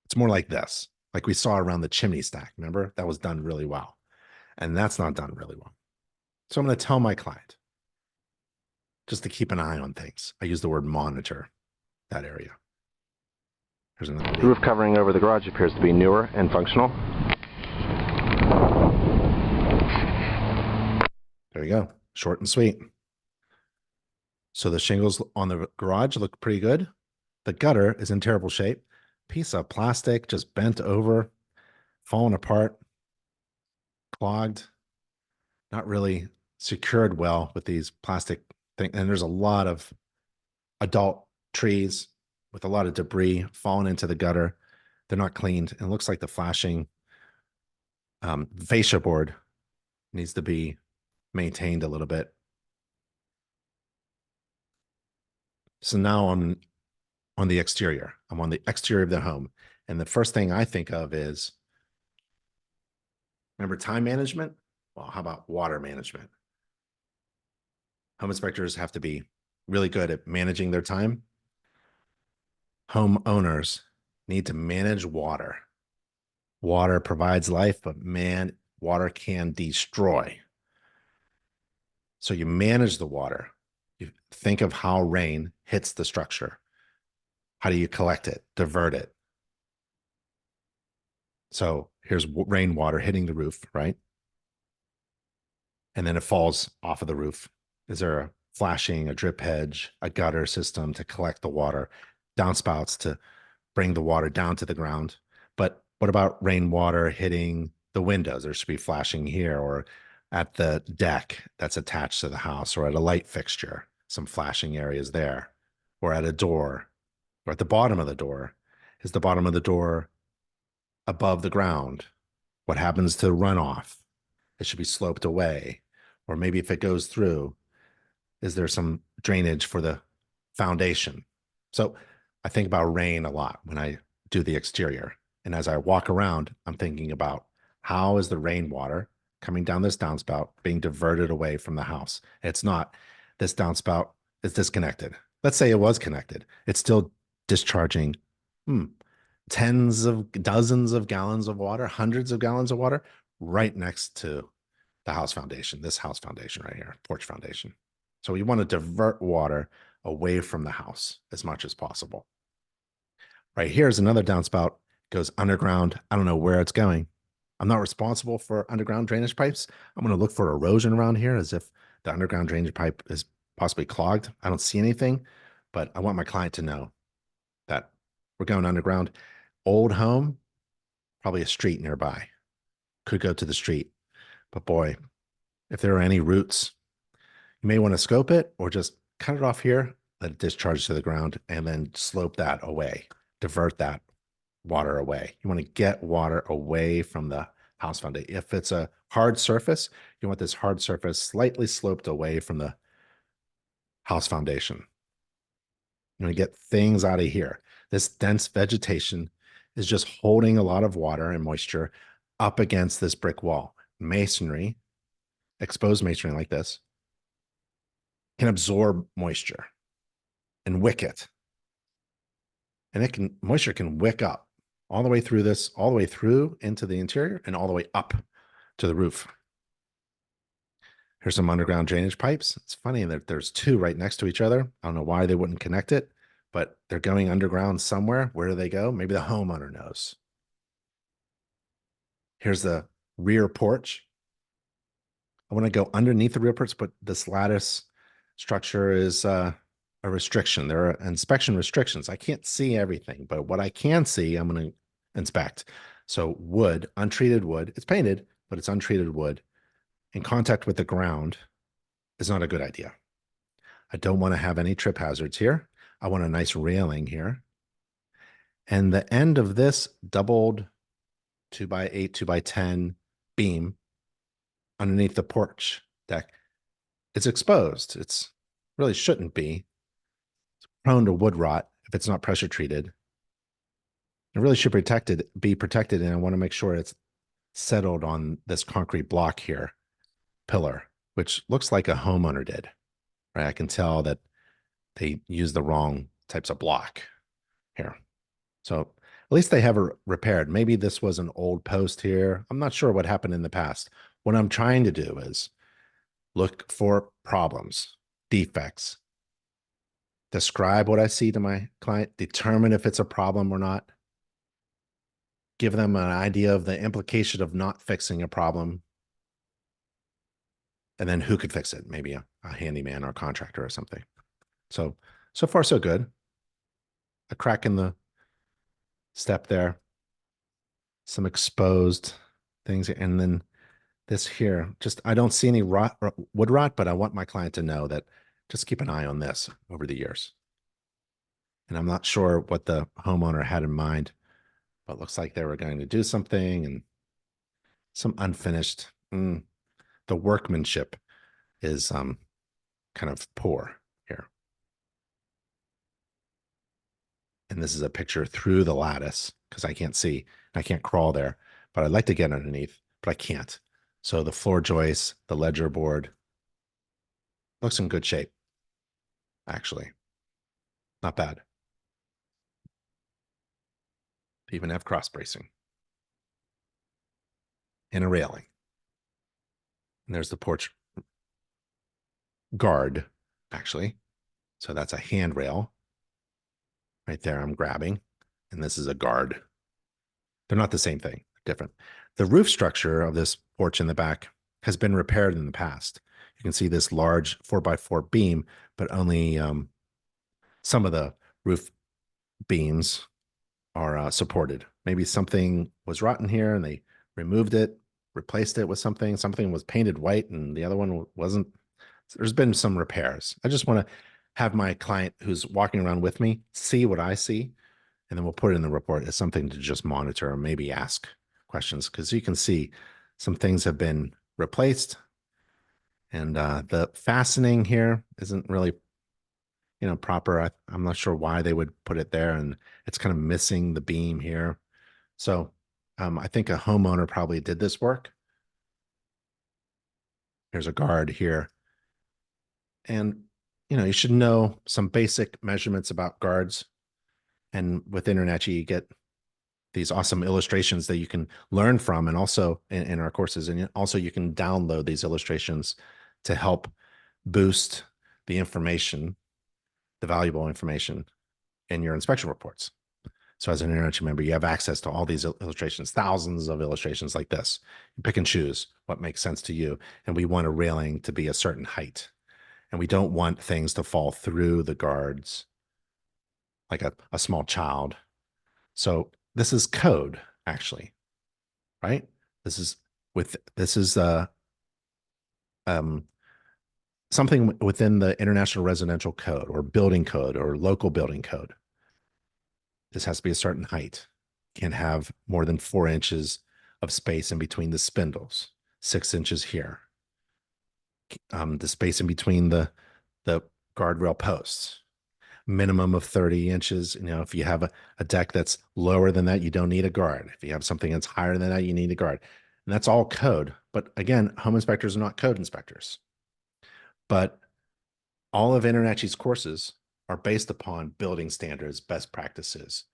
S1: It's more like this, like we saw around the chimney stack. Remember? That was done really well. And that's not done really well. So I'm going to tell my client just to keep an eye on things. I use the word monitor that area. Here's another
S2: The roof covering over the garage appears to be newer and functional.
S1: There you go. Short and sweet. So the shingles on the garage look pretty good. The gutter is in terrible shape. Piece of plastic just bent over, falling apart, clogged, not really secured well with these plastic things. And there's a lot of adult trees with a lot of debris falling into the gutter. They're not cleaned. And it looks like the flashing fascia board needs to be maintained a little bit. So now I'm on the exterior. I'm on the exterior of the home. And the first thing I think of is, remember time management? Well, how about water management? Home inspectors have to be really good at managing their time. Home owners need to manage water. Water provides life, but man, water can destroy. So you manage the water. You think of how rain hits the structure. How do you collect it, divert it? So here's rainwater hitting the roof, right? And then it falls off of the roof. Is there a flashing, a drip hedge, a gutter system to collect the water, downspouts to bring the water down to the ground? But what about rainwater hitting the windows? There should be flashing here, or at the deck that's attached to the house, or at a light fixture, some flashing areas there, or at a door, or at the bottom of the door. Is the bottom of the door above the ground? What happens to runoff? It should be sloped away. Or maybe if it goes through, is there some drainage for the foundation? So I think about rain a lot when I do the exterior. And as I walk around, I'm thinking about how is the rainwater coming down this downspout being diverted away from the house? It's not. This downspout is disconnected. Let's say it was connected. It's still discharging tens of dozens of gallons of water, hundreds of gallons of water right next to the house foundation, this house foundation right here, porch foundation. So we want to divert water away from the house as much as possible. Right here is another downspout, goes underground. I don't know where it's going. I'm not responsible for underground drainage pipes. I'm going to look for erosion around here as if the underground drainage pipe is possibly clogged. I don't see anything, but I want my client to know that we're going underground. Old home, probably a street nearby. Could go to the street. But boy, if there are any roots, you may want to scope it or just cut it off here, let it discharge to the ground, and then slope that away, divert that water away. You want to get water away from the house foundation. If it's a hard surface, you want this hard surface slightly sloped away from the house foundation. You want to get things out of here. This dense vegetation is just holding a lot of water and moisture up against this brick wall. Masonry, exposed masonry like this, can absorb moisture and wick it. And moisture can wick up all the way through this, all the way through into the interior and all the way up to the roof. Here's some underground drainage pipes. It's funny that there's two right next to each other. I don't know why they wouldn't connect it, but they're going underground somewhere. Where do they go? Maybe the homeowner knows. Here's the rear porch. I want to go underneath the rear porch, but this lattice structure is a restriction. There are inspection restrictions. I can't see everything, but what I can see, I'm going to inspect. So wood, untreated wood, it's painted, but it's untreated wood in contact with the ground is not a good idea. I don't want to have any trip hazards here. I want a nice railing here. And the end of this doubled 2x8, 2x10 beam underneath the porch deck, it's exposed. It's really shouldn't be. It's prone to wood rot if it's not pressure treated. It really should be protected, and I want to make sure it's settled on this concrete block here, pillar, which looks like a homeowner did, right? I can tell that they used the wrong types of block here. So at least they have it repaired. Maybe this was an old post here. I'm not sure what happened in the past. What I'm trying to do is look for problems, defects, describe what I see to my client, determine if it's a problem or not, give them an idea of the implication of not fixing a problem, and then who could fix it? Maybe a handyman or a contractor or something. So far, so good. A crack in the step there, some exposed things, and then this here, just, I don't see any wood rot, but I want my client to know that just keep an eye on this over the years. And I'm not sure what the homeowner had in mind, but it looks like they were going to do something and some unfinished. The workmanship is kind of poor here. And this is a picture through the lattice because I can't see. I can't crawl there, but I'd like to get underneath, but I can't. So the floor joists, the ledger board, looks in good shape, actually. Not bad. They even have cross bracing and a railing. And there's the porch guard, actually. So that's a handrail right there I'm grabbing. And this is a guard. They're not the same thing, different. The roof structure of this porch in the back has been repaired in the past. You can see this large 4x4 beam, but only some of the roof beams are supported. Maybe something was rotten here and they removed it, replaced it with something. Something was painted white and the other one wasn't. There's been some repairs. I just want to have my client who's walking around with me see what I see and then we'll put it in the report as something to just monitor or maybe ask questions, because you can see some things have been replaced, and the fastening here isn't really proper. I'm not sure why they would put it there, and it's kind of missing the beam here. So I think a homeowner probably did this work. Here's a guard here. And, you should know some basic measurements about guards. And with Internet, you get these awesome illustrations that you can learn from, and also in our courses. And also you can download these illustrations to help boost the information, the valuable information in your inspection reports. So as an Internet member, you have access to all these illustrations, thousands of illustrations like this. You pick and choose what makes sense to you. And we want a railing to be a certain height. And we don't want things to fall through the guards like a small child. So this is code, actually, right? This is something within the International Residential Code or building code or local building code. This has to be a certain height. Can't have more than 4 inches of space in between the spindles, 6 inches here. The space in between the guardrail posts, minimum of 30 inches. If you have a deck that's lower than that, you don't need a guard. If you have something that's higher than that, you need a guard. And that's all code. But again, home inspectors are not code inspectors. But all of InterNACHI's courses are based upon building standards, best practices,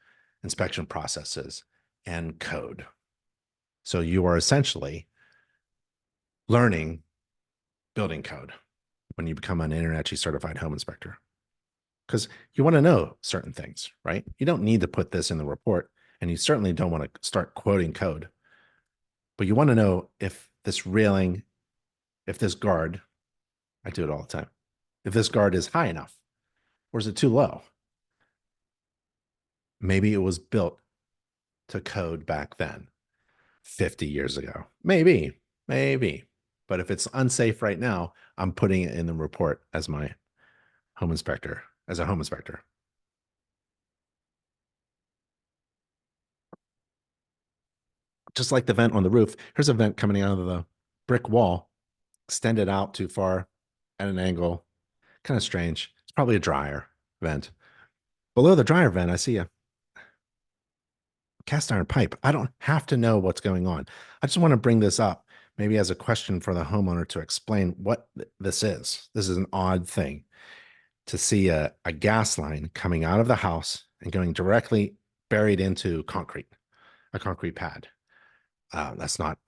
S1: inspection processes, and code. So you are essentially learning building code when you become an InterNACHI certified home inspector, because you want to know certain things, right? You don't need to put this in the report, and you certainly don't want to start quoting code, but you want to know if this railing, if this guard, I do it all the time, if this guard is high enough, or is it too low? Maybe it was built to code back then, 50 years ago. Maybe. But if it's unsafe right now, I'm putting it in the report as my home inspector, as a home inspector. Just like the vent on the roof, here's a vent coming out of the brick wall, extended out too far at an angle. Kind of strange. It's probably a dryer vent. Below the dryer vent, I see a cast iron pipe. I don't have to know what's going on. I just want to bring this up, maybe as a question for the homeowner to explain what this is. This is an odd thing to see a gas line coming out of the house and going directly buried into concrete, a concrete pad. That's not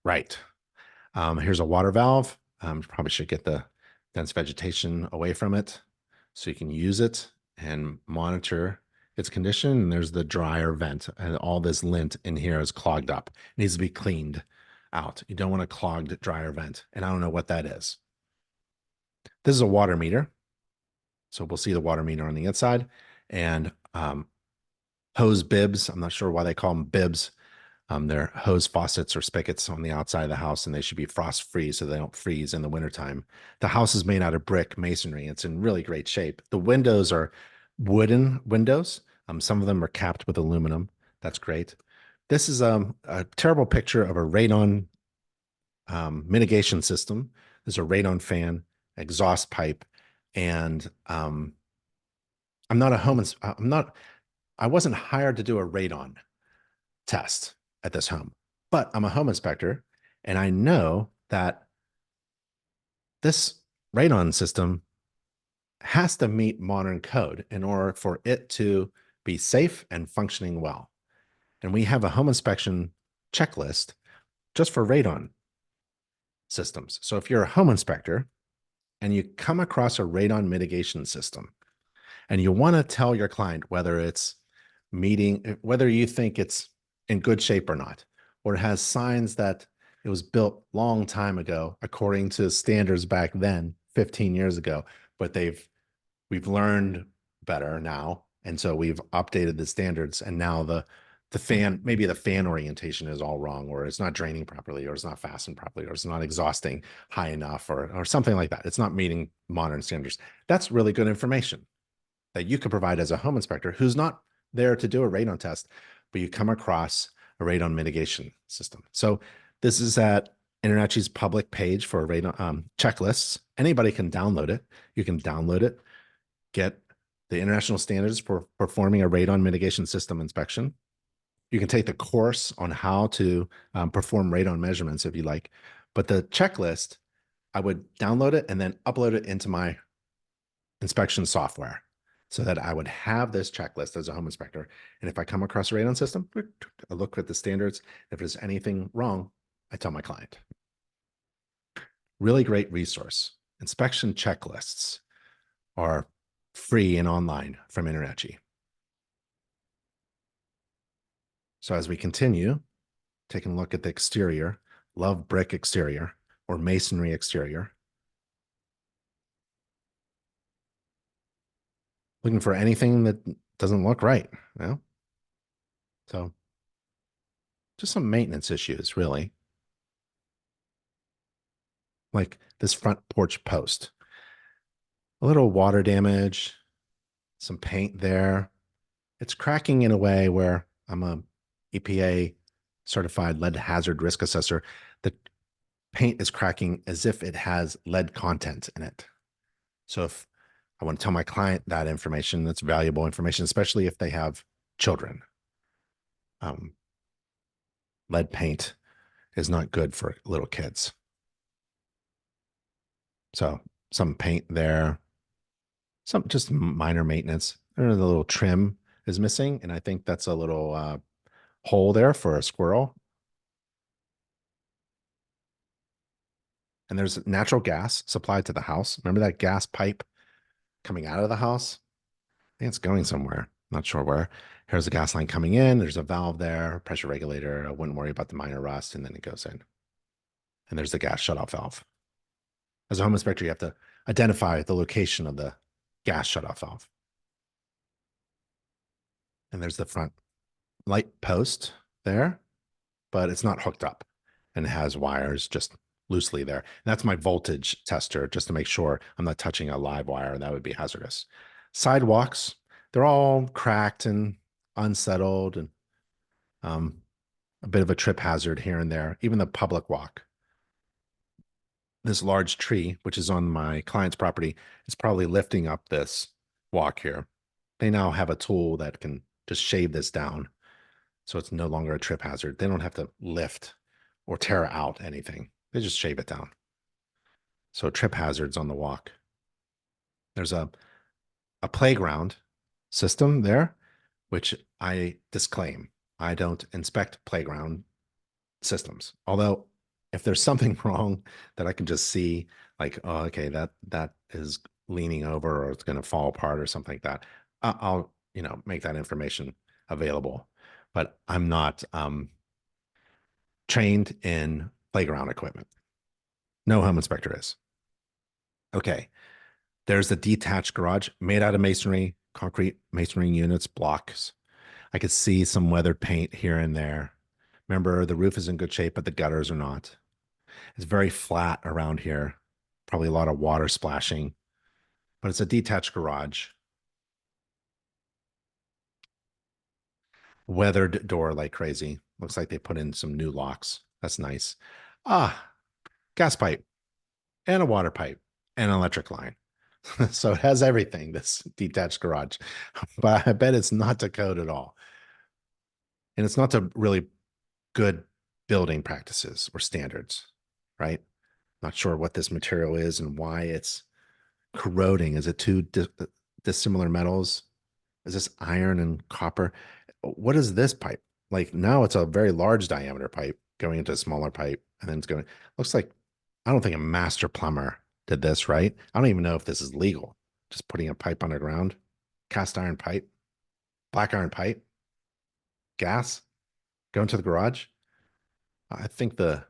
S1: right. Here's a water valve. Probably should get the dense vegetation away from it so you can use it and monitor its condition. And there's the dryer vent, and all this lint in here is clogged up. It needs to be cleaned out. You don't want a clogged dryer vent, and I don't know what that is. This is a water meter. So we'll see the water meter on the inside, and hose bibs. I'm not sure why they call them bibs. They're hose faucets or spigots on the outside of the house, and they should be frost free so they don't freeze in the wintertime. The house is made out of brick masonry. It's in really great shape. The windows are wooden windows. Some of them are capped with aluminum. That's great. This is a terrible picture of a radon mitigation system. There's a radon fan, exhaust pipe, and I'm not a home. I wasn't hired to do a radon test at this home, but I'm a home inspector, and I know that this radon system has to meet modern code in order for it to be safe and functioning well. And we have a home inspection checklist just for radon systems. So if you're a home inspector and you come across a radon mitigation system and you want to tell your client whether it's meeting, whether you think it's in good shape or not, or it has signs that it was built long time ago according to standards back then, 15 years ago, but we've learned better now, and so we've updated the standards, and now the fan, maybe the fan orientation is all wrong, or it's not draining properly, or it's not fastened properly, or it's not exhausting high enough, or something like that. It's not meeting modern standards. That's really good information that you could provide as a home inspector who's not there to do a radon test, but you come across a radon mitigation system. So this is at InterNACHI's public page for radon checklists. Anybody can download it. You can download it, get the international standards for performing a radon mitigation system inspection. You can take the course on how to perform radon measurements if you like, but the checklist, I would download it and then upload it into my inspection software so that I would have this checklist as a home inspector. And if I come across a radon system, I look at the standards. If there's anything wrong, I tell my client. Really great resource. Inspection checklists are free and online from InterNACHI. So as we continue, taking a look at the exterior, love brick exterior or masonry exterior. Looking for anything that doesn't look right. Well, so just some maintenance issues, really. Like this front porch post. A little water damage, some paint there. It's cracking in a way where I'm a EPA certified lead hazard risk assessor. The paint is cracking as if it has lead content in it. So if I want to tell my client that information, that's valuable information, especially if they have children. Lead paint is not good for little kids. So some paint there, some just minor maintenance. The little trim is missing, and I think that's a little hole there for a squirrel. And there's natural gas supplied to the house. Remember that gas pipe coming out of the house? I think it's going somewhere. Not sure where. Here's the gas line coming in. There's a valve there, pressure regulator. I wouldn't worry about the minor rust, and then it goes in. And there's the gas shutoff valve. As a home inspector, you have to identify the location of the gas shutoff valve. And there's the front light post there, but it's not hooked up and it has wires just loosely there. And that's my voltage tester just to make sure I'm not touching a live wire, and that would be hazardous. Sidewalks, they're all cracked and unsettled and a bit of a trip hazard here and there, even the public walk. This large tree, which is on my client's property, is probably lifting up this walk here. They now have a tool that can just shave this down, so it's no longer a trip hazard. They don't have to lift or tear out anything. They just shave it down. So trip hazards on the walk. There's a playground system there, which I disclaim. I don't inspect playground systems. Although if there's something wrong that I can just see, like, oh, okay, that is leaning over or it's going to fall apart or something like that, I'll make that information available. But I'm not trained in playground equipment. No home inspector is. Okay, there's the detached garage made out of masonry, concrete masonry units, blocks. I could see some weathered paint here and there. Remember, the roof is in good shape, but the gutters are not. It's very flat around here. Probably a lot of water splashing, but it's a detached garage. Weathered door like crazy. Looks like they put in some new locks. That's nice. Gas pipe and a water pipe and an electric line. So it has everything, this detached garage, but I bet it's not to code at all. And it's not to really good building practices or standards, right? Not sure what this material is and why it's corroding. Is it two dissimilar metals? Is this iron and copper? What is this pipe? Like now it's a very large diameter pipe going into a smaller pipe, and then it's going, looks like, I don't think a master plumber did this, right? I don't even know if this is legal. Just putting a pipe underground, cast iron pipe, black iron pipe, gas, going to the garage. I think the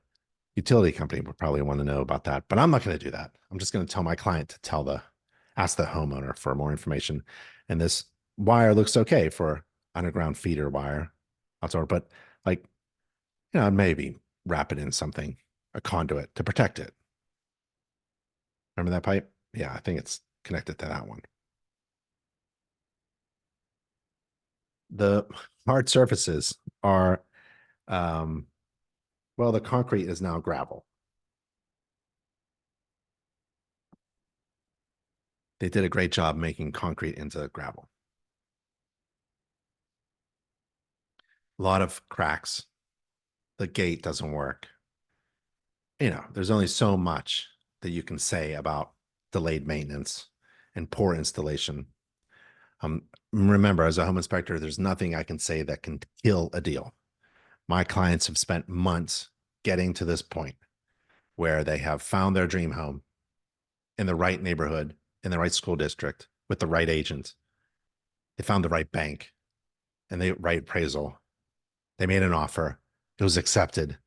S1: utility company would probably want to know about that, but I'm not going to do that. I'm just going to tell my client to ask the homeowner for more information. And this wire looks okay for underground feeder wire, but like, maybe wrap it in something, a conduit to protect it. Remember that pipe? Yeah, I think it's connected to that one. The hard surfaces are, well, the concrete is now gravel. They did a great job making concrete into gravel. A lot of cracks. The gate doesn't work. There's only so much that you can say about delayed maintenance and poor installation. Remember, as a home inspector, there's nothing I can say that can kill a deal. My clients have spent months getting to this point where they have found their dream home in the right neighborhood, in the right school district, with the right agent. They found the right bank and the right appraisal. They made an offer. It was accepted.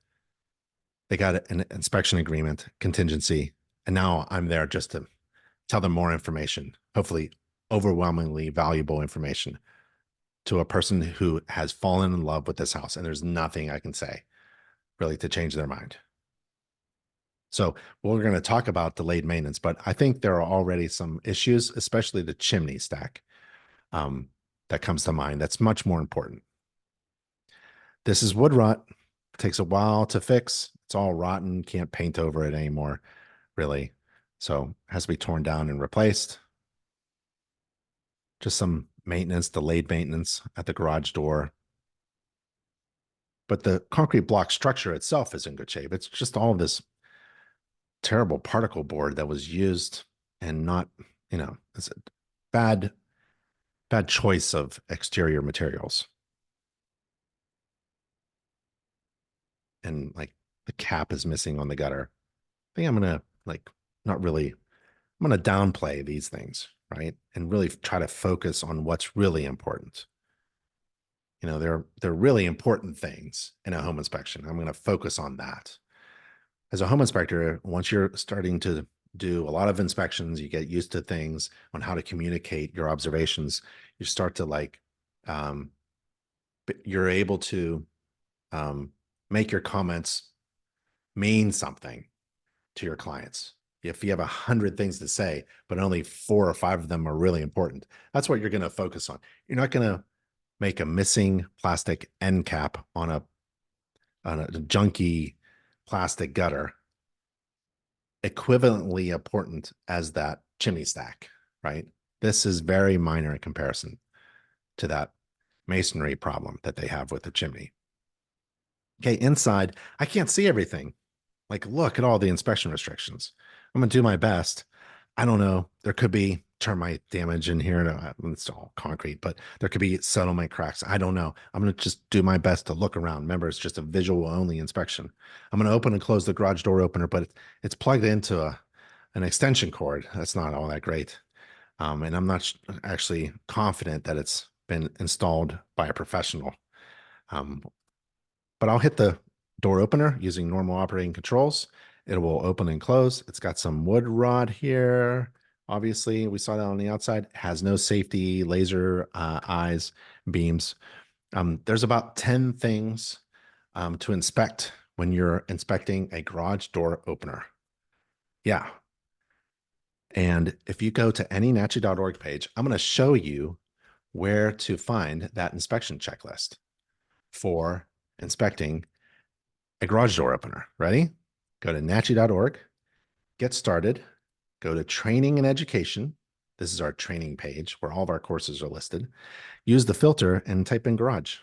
S1: They got an inspection agreement, contingency. And now I'm there just to tell them more information, hopefully overwhelmingly valuable information to a person who has fallen in love with this house. And there's nothing I can say really to change their mind. So we're going to talk about delayed maintenance, but I think there are already some issues, especially the chimney stack, that comes to mind. That's much more important. This is wood rot. It takes a while to fix. It's all rotten. Can't paint over it anymore, really. So it has to be torn down and replaced. Just some maintenance, delayed maintenance at the garage door. But the concrete block structure itself is in good shape. It's just all this terrible particle board that was used and not, it's a bad choice of exterior materials. And like the cap is missing on the gutter. I think I'm going to not really, I'm going to downplay these things, right? And really try to focus on what's really important. They're really important things in a home inspection. I'm going to focus on that. As a home inspector, once you're starting to do a lot of inspections, you get used to things on how to communicate your observations. You start to you're able to make your comments mean something to your clients. If you have 100 things to say, but only 4 or 5 of them are really important, that's what you're going to focus on. You're not going to make a missing plastic end cap on a junky plastic gutter equivalently important as that chimney stack, right? This is very minor in comparison to that masonry problem that they have with the chimney. Okay, inside, I can't see everything. Look at all the inspection restrictions. I'm going to do my best. I don't know. There could be termite damage in here. It's all concrete, but there could be settlement cracks. I don't know. I'm going to just do my best to look around. Remember, it's just a visual only inspection. I'm going to open and close the garage door opener, but it's plugged into an extension cord. That's not all that great. And I'm not actually confident that it's been installed by a professional. But I'll hit the door opener using normal operating controls. It will open and close. It's got some wood rod here. Obviously, we saw that on the outside. It has no safety, laser eyes, beams. There's about 10 things to inspect when you're inspecting a garage door opener. Yeah. And if you go to any NACHI.org page, I'm going to show you where to find that inspection checklist for inspecting a garage door opener. Ready? Go to NACHI.org, get started, go to training and education. This is our training page where all of our courses are listed. Use the filter and type in garage.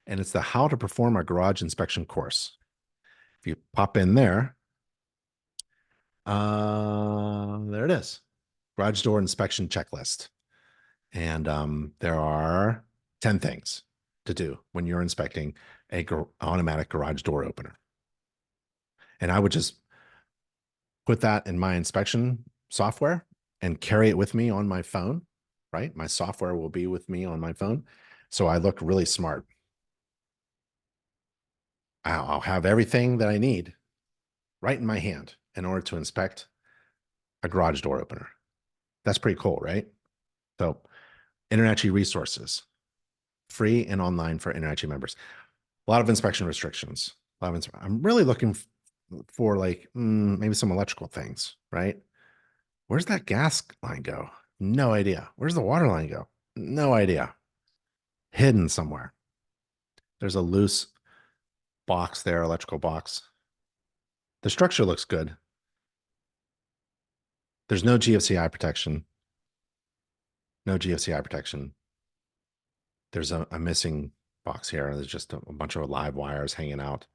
S1: And it's the how to perform a garage inspection course. If you pop in there, there it is. Garage door inspection checklist. And there are 10 things to do when you're inspecting a automatic garage door opener. And I would just put that in my inspection software and carry it with me on my phone, right? My software will be with me on my phone. So I look really smart. I'll have everything that I need right in my hand in order to inspect a garage door opener. That's pretty cool, right? So InterNACHI resources, free and online for InterNACHI members. A lot of inspection restrictions. I'm really looking for maybe some electrical things, right? Where's that gas line go? No idea. Where's the water line go? No idea. hidden somewhere. There's a loose box there, electrical box. The structure looks good. There's no GFCI protection. No GFCI protection. There's a missing box here. There's just a bunch of live wires hanging out.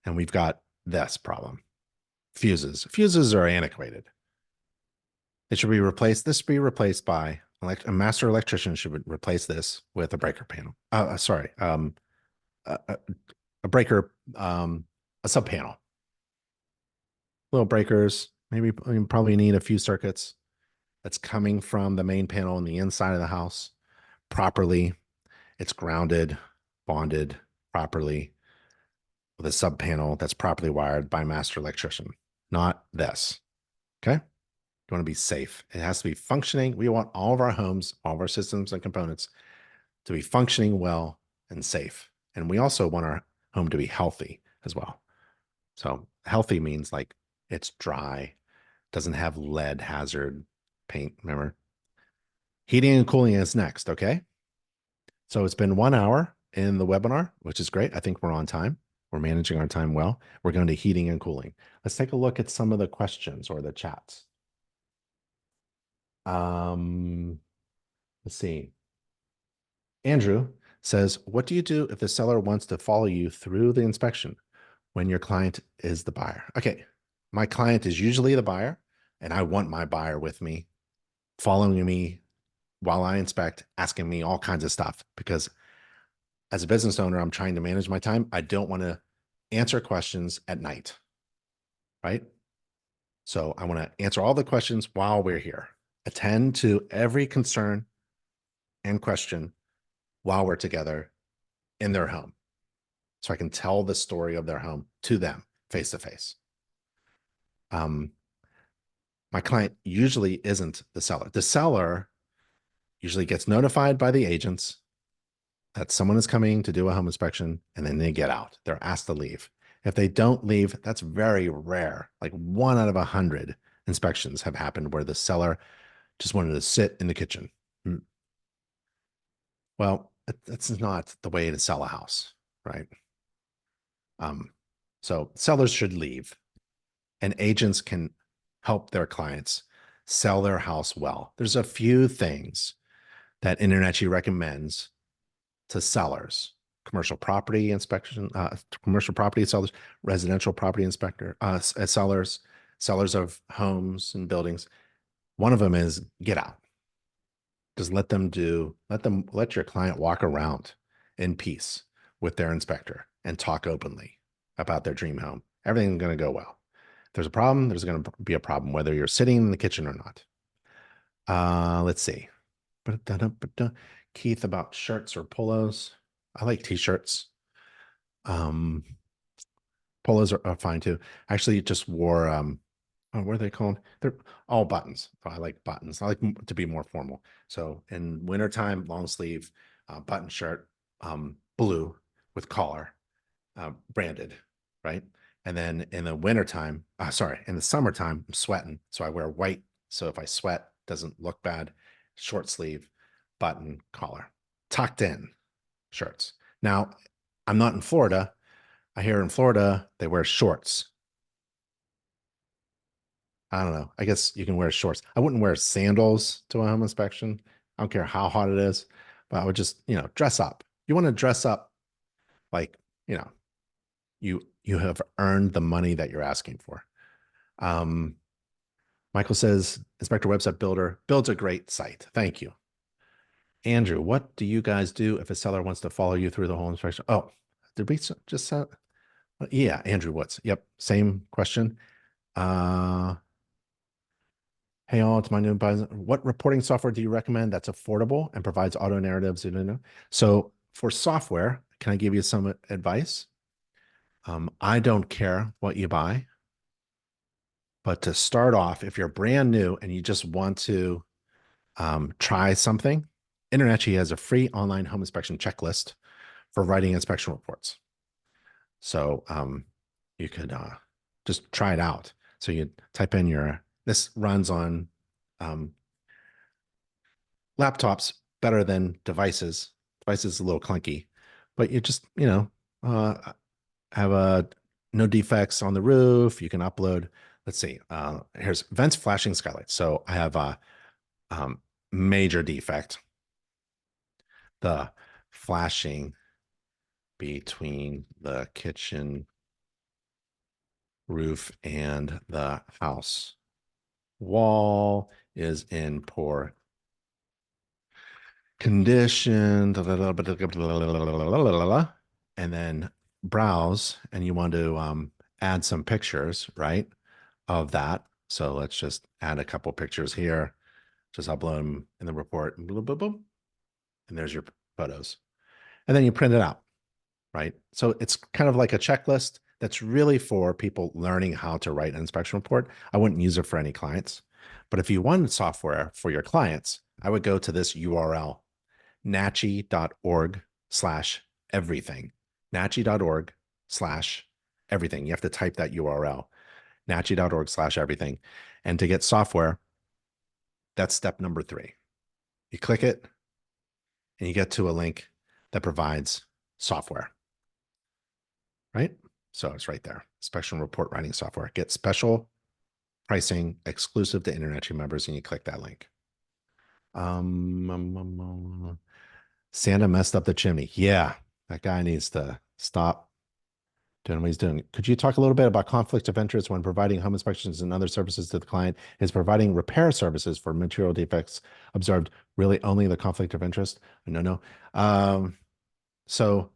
S1: And we've got this problem. Fuses. Fuses are antiquated. It should be replaced. This should be replaced by a master electrician should replace this with a breaker panel. Sorry, a breaker, a sub panel. Little breakers. Maybe you probably need a few circuits that's coming from the main panel on the inside of the house properly. It's grounded, bonded properly with a sub panel that's properly wired by a master electrician, not this. Okay. You want to be safe. It has to be functioning. We want all of our homes, all of our systems and components to be functioning well and safe. And we also want our home to be healthy as well. So healthy means like it's dry, doesn't have lead hazard paint, remember? Heating and cooling is next, okay? So it's been 1 hour in the webinar, which is great. I think we're on time. We're managing our time well. We're going to heating and cooling. Let's take a look at some of the questions or the chats. Let's see. Andrew says, what do you do if the seller wants to follow you through the inspection when your client is the buyer? Okay, my client is usually the buyer, and I want my buyer with me, following me while I inspect, asking me all kinds of stuff, because as a business owner, I'm trying to manage my time. I don't want to answer questions at night, right? So I want to answer all the questions while we're here. Attend to every concern and question while we're together in their home. So I can tell the story of their home to them face to face. My client usually isn't the seller. The seller usually gets notified by the agents that someone is coming to do a home inspection, and then they get out. They're asked to leave. If they don't leave, that's very rare. Like 1 out of 100 inspections have happened where the seller just wanted to sit in the kitchen. Well, that's not the way to sell a house, right? So sellers should leave, and agents can help their clients sell their house well. There's a few things that InterNACHI recommends to sellers: commercial property inspection, commercial property sellers, residential property inspector, sellers, sellers of homes and buildings. One of them is get out. Just let your client walk around in peace with their inspector and talk openly about their dream home. Everything's going to go well. If there's a problem, there's going to be a problem, whether you're sitting in the kitchen or not. Let's see. Keith, about shirts or polos. I like t-shirts. Polos are fine too. Actually, just wore what are they called? They're all buttons. Oh, I like buttons. I like to be more formal. So in wintertime, long sleeve, button shirt, blue with collar, branded, right? And then in the wintertime, in the summertime, I'm sweating. So I wear white. So if I sweat, doesn't look bad. Short sleeve, button, collar, tucked in shirts. Now, I'm not in Florida. I hear in Florida, they wear shorts. I don't know. I guess you can wear shorts. I wouldn't wear sandals to a home inspection. I don't care how hot it is, but I would just, dress up. You want to dress up like, you have earned the money that you're asking for. Michael says, Inspector Website Builder builds a great site. Thank you. Andrew, what do you guys do if a seller wants to follow you through the whole inspection? Oh, did we just say? Yeah, Andrew Woods. Yep, same question. Hey all, it's my new advisor. What reporting software do you recommend that's affordable and provides auto narratives? So for software, can I give you some advice? I don't care what you buy, but to start off, if you're brand new and you just want to try something, InterNACHI has a free online home inspection checklist for writing inspection reports. So you could just try it out. So you type in this runs on laptops better than devices device is a little clunky, but you just, have no defects on the roof. You can upload, let's see, here's vents flashing skylights. So I have a major defect. The flashing between the kitchen roof and the house wall is in poor condition. And then browse, and you want to add some pictures, right, of that. So let's just add a couple pictures here. Just upload them in the report. Boom, boom, boom. And there's your photos. And then you print it out, right? So it's kind of like a checklist that's really for people learning how to write an inspection report. I wouldn't use it for any clients. But if you wanted software for your clients, I would go to this URL, nachi.org/everything. nachi.org/everything. You have to type that URL, nachi.org/everything. And to get software, that's step number 3. You click it and you get to a link that provides software, right? So it's right there. Inspection report writing software. Get special pricing exclusive to InterNACHI members, and you click that link. Santa messed up the chimney. Yeah, that guy needs to stop doing what he's doing. Could you talk a little bit about conflict of interest when providing home inspections and other services to the client? Is providing repair services for material defects observed really only the conflict of interest? No. So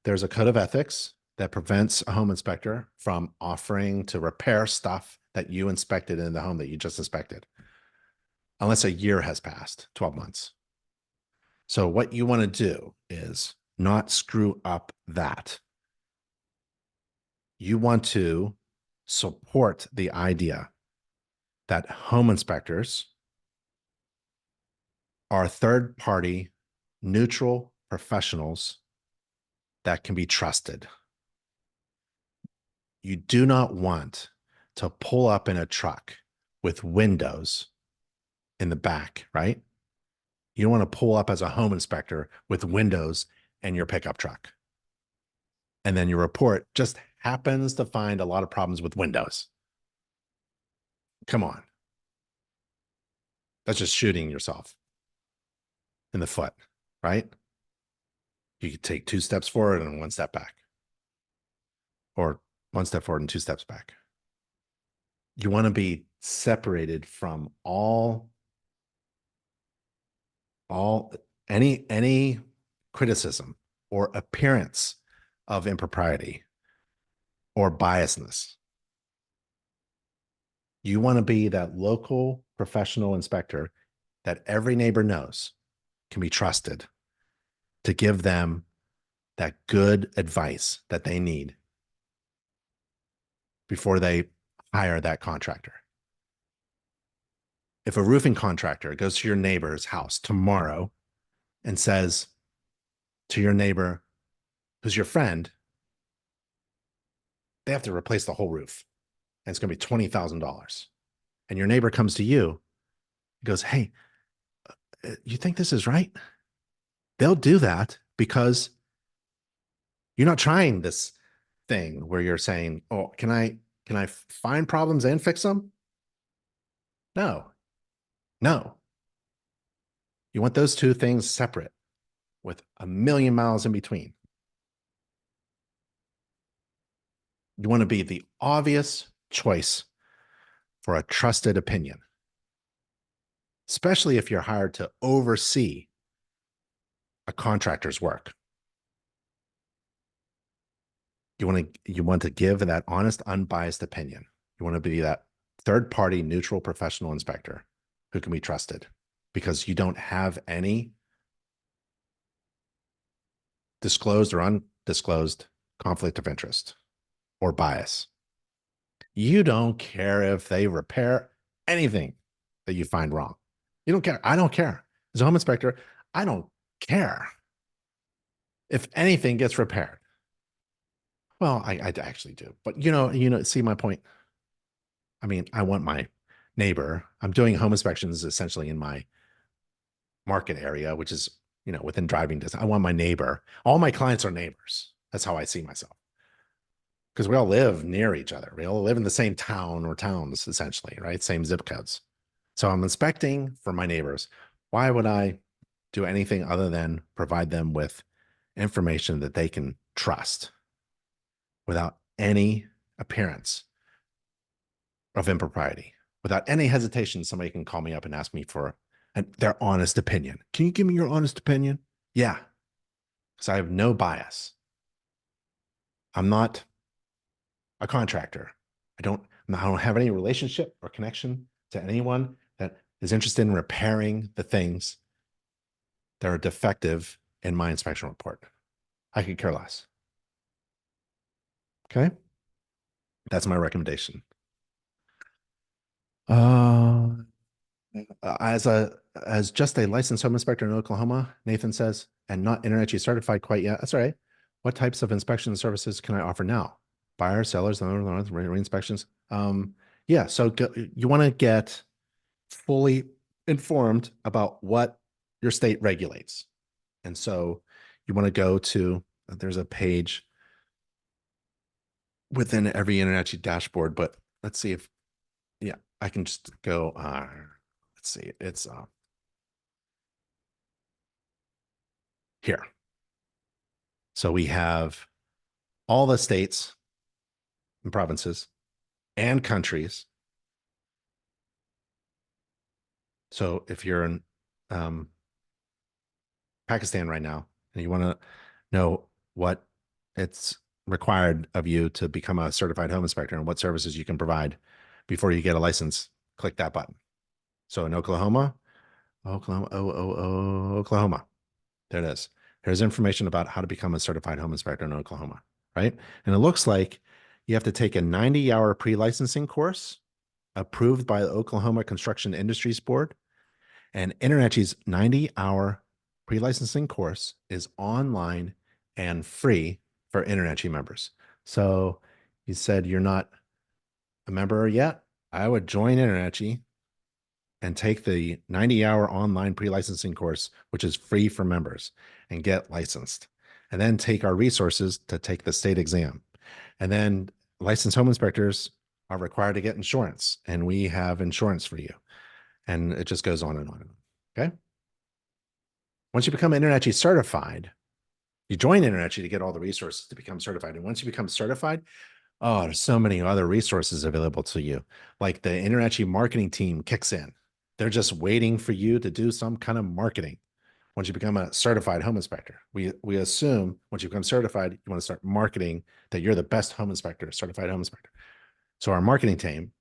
S1: there's a code of ethics that prevents a home inspector from offering to repair stuff that you inspected in the home that you just inspected, unless a year has passed, 12 months. So what you want to do is not screw up that. You want to support the idea that home inspectors are third-party, neutral professionals that can be trusted. You do not want to pull up in a truck with windows in the back, right? You don't want to pull up as a home inspector with windows in your pickup truck. And then your report just happens to find a lot of problems with windows. Come on. That's just shooting yourself in the foot, right? You could take 2 steps forward and 1 step back, or 1 step forward and 2 steps back. You want to be separated from any criticism or appearance of impropriety or biasness. You want to be that local professional inspector that every neighbor knows can be trusted to give them that good advice that they need before they hire that contractor. If a roofing contractor goes to your neighbor's house tomorrow and says to your neighbor, who's your friend, they have to replace the whole roof, and it's going to be $20,000. And your neighbor comes to you, goes, hey, you think this is right? They'll do that because you're not trying this thing where you're saying, oh, can I find problems and fix them? No. You want those 2 things separate with a million miles in between. You want to be the obvious choice for a trusted opinion, especially if you're hired to oversee a contractor's work. You want to give that honest, unbiased opinion. You want to be that third-party, neutral, professional inspector who can be trusted, because you don't have any disclosed or undisclosed conflict of interest or bias. You don't care if they repair anything that you find wrong. You don't care. I don't care. As a home inspector, I don't care if anything gets repaired. Well, I actually do, but see my point. I mean, I want my neighbor. I'm doing home inspections essentially in my market area, which is within driving distance. I want my neighbor. All my clients are neighbors. That's how I see myself. Because we all live near each other. We all live in the same town or towns, essentially, right? Same zip codes. So I'm inspecting for my neighbors. Why would I do anything other than provide them with information that they can trust without any appearance of impropriety? Without any hesitation, somebody can call me up and ask me for their honest opinion. Can you give me your honest opinion? Yeah, because I have no bias. I'm not a contractor. I don't have any relationship or connection to anyone that is interested in repairing the things that are defective in my inspection report. I could care less. Okay. That's my recommendation. As just a licensed home inspector in Oklahoma, Nathan says, and not InterNACHI certified quite yet. That's all right. What types of inspection services can I offer now? Buyers, sellers, re-inspections. Yeah. So you want to get fully informed about what your state regulates. And so you want to go to, there's a page within every InterNACHI dashboard, but let's see if, yeah, I can just go, let's see, it's here. So we have all the states and provinces and countries. So if you're in Pakistan right now and you want to know what it's required of you to become a certified home inspector and what services you can provide before you get a license, click that button. So in Oklahoma, Oklahoma, there it is. There's information about how to become a certified home inspector in Oklahoma, right? And it looks like you have to take a 90-hour pre-licensing course approved by the Oklahoma Construction Industries Board. And InterNACHI's 90-hour pre-licensing course is online and free for InterNACHI members. So you said you're not a member yet? I would join InterNACHI and take the 90-hour online pre-licensing course, which is free for members, and get licensed. And then take our resources to take the state exam. And then licensed home inspectors are required to get insurance, and we have insurance for you. And it just goes on and on and on. Okay. Once you become InterNACHI certified, you join InterNACHI to get all the resources to become certified. And once you become certified, oh, there's so many other resources available to you. Like the InterNACHI marketing team kicks in. They're just waiting for you to do some kind of marketing. Once you become a certified home inspector, we assume once you become certified, you want to start marketing that you're the best home inspector, certified home inspector. So our marketing team,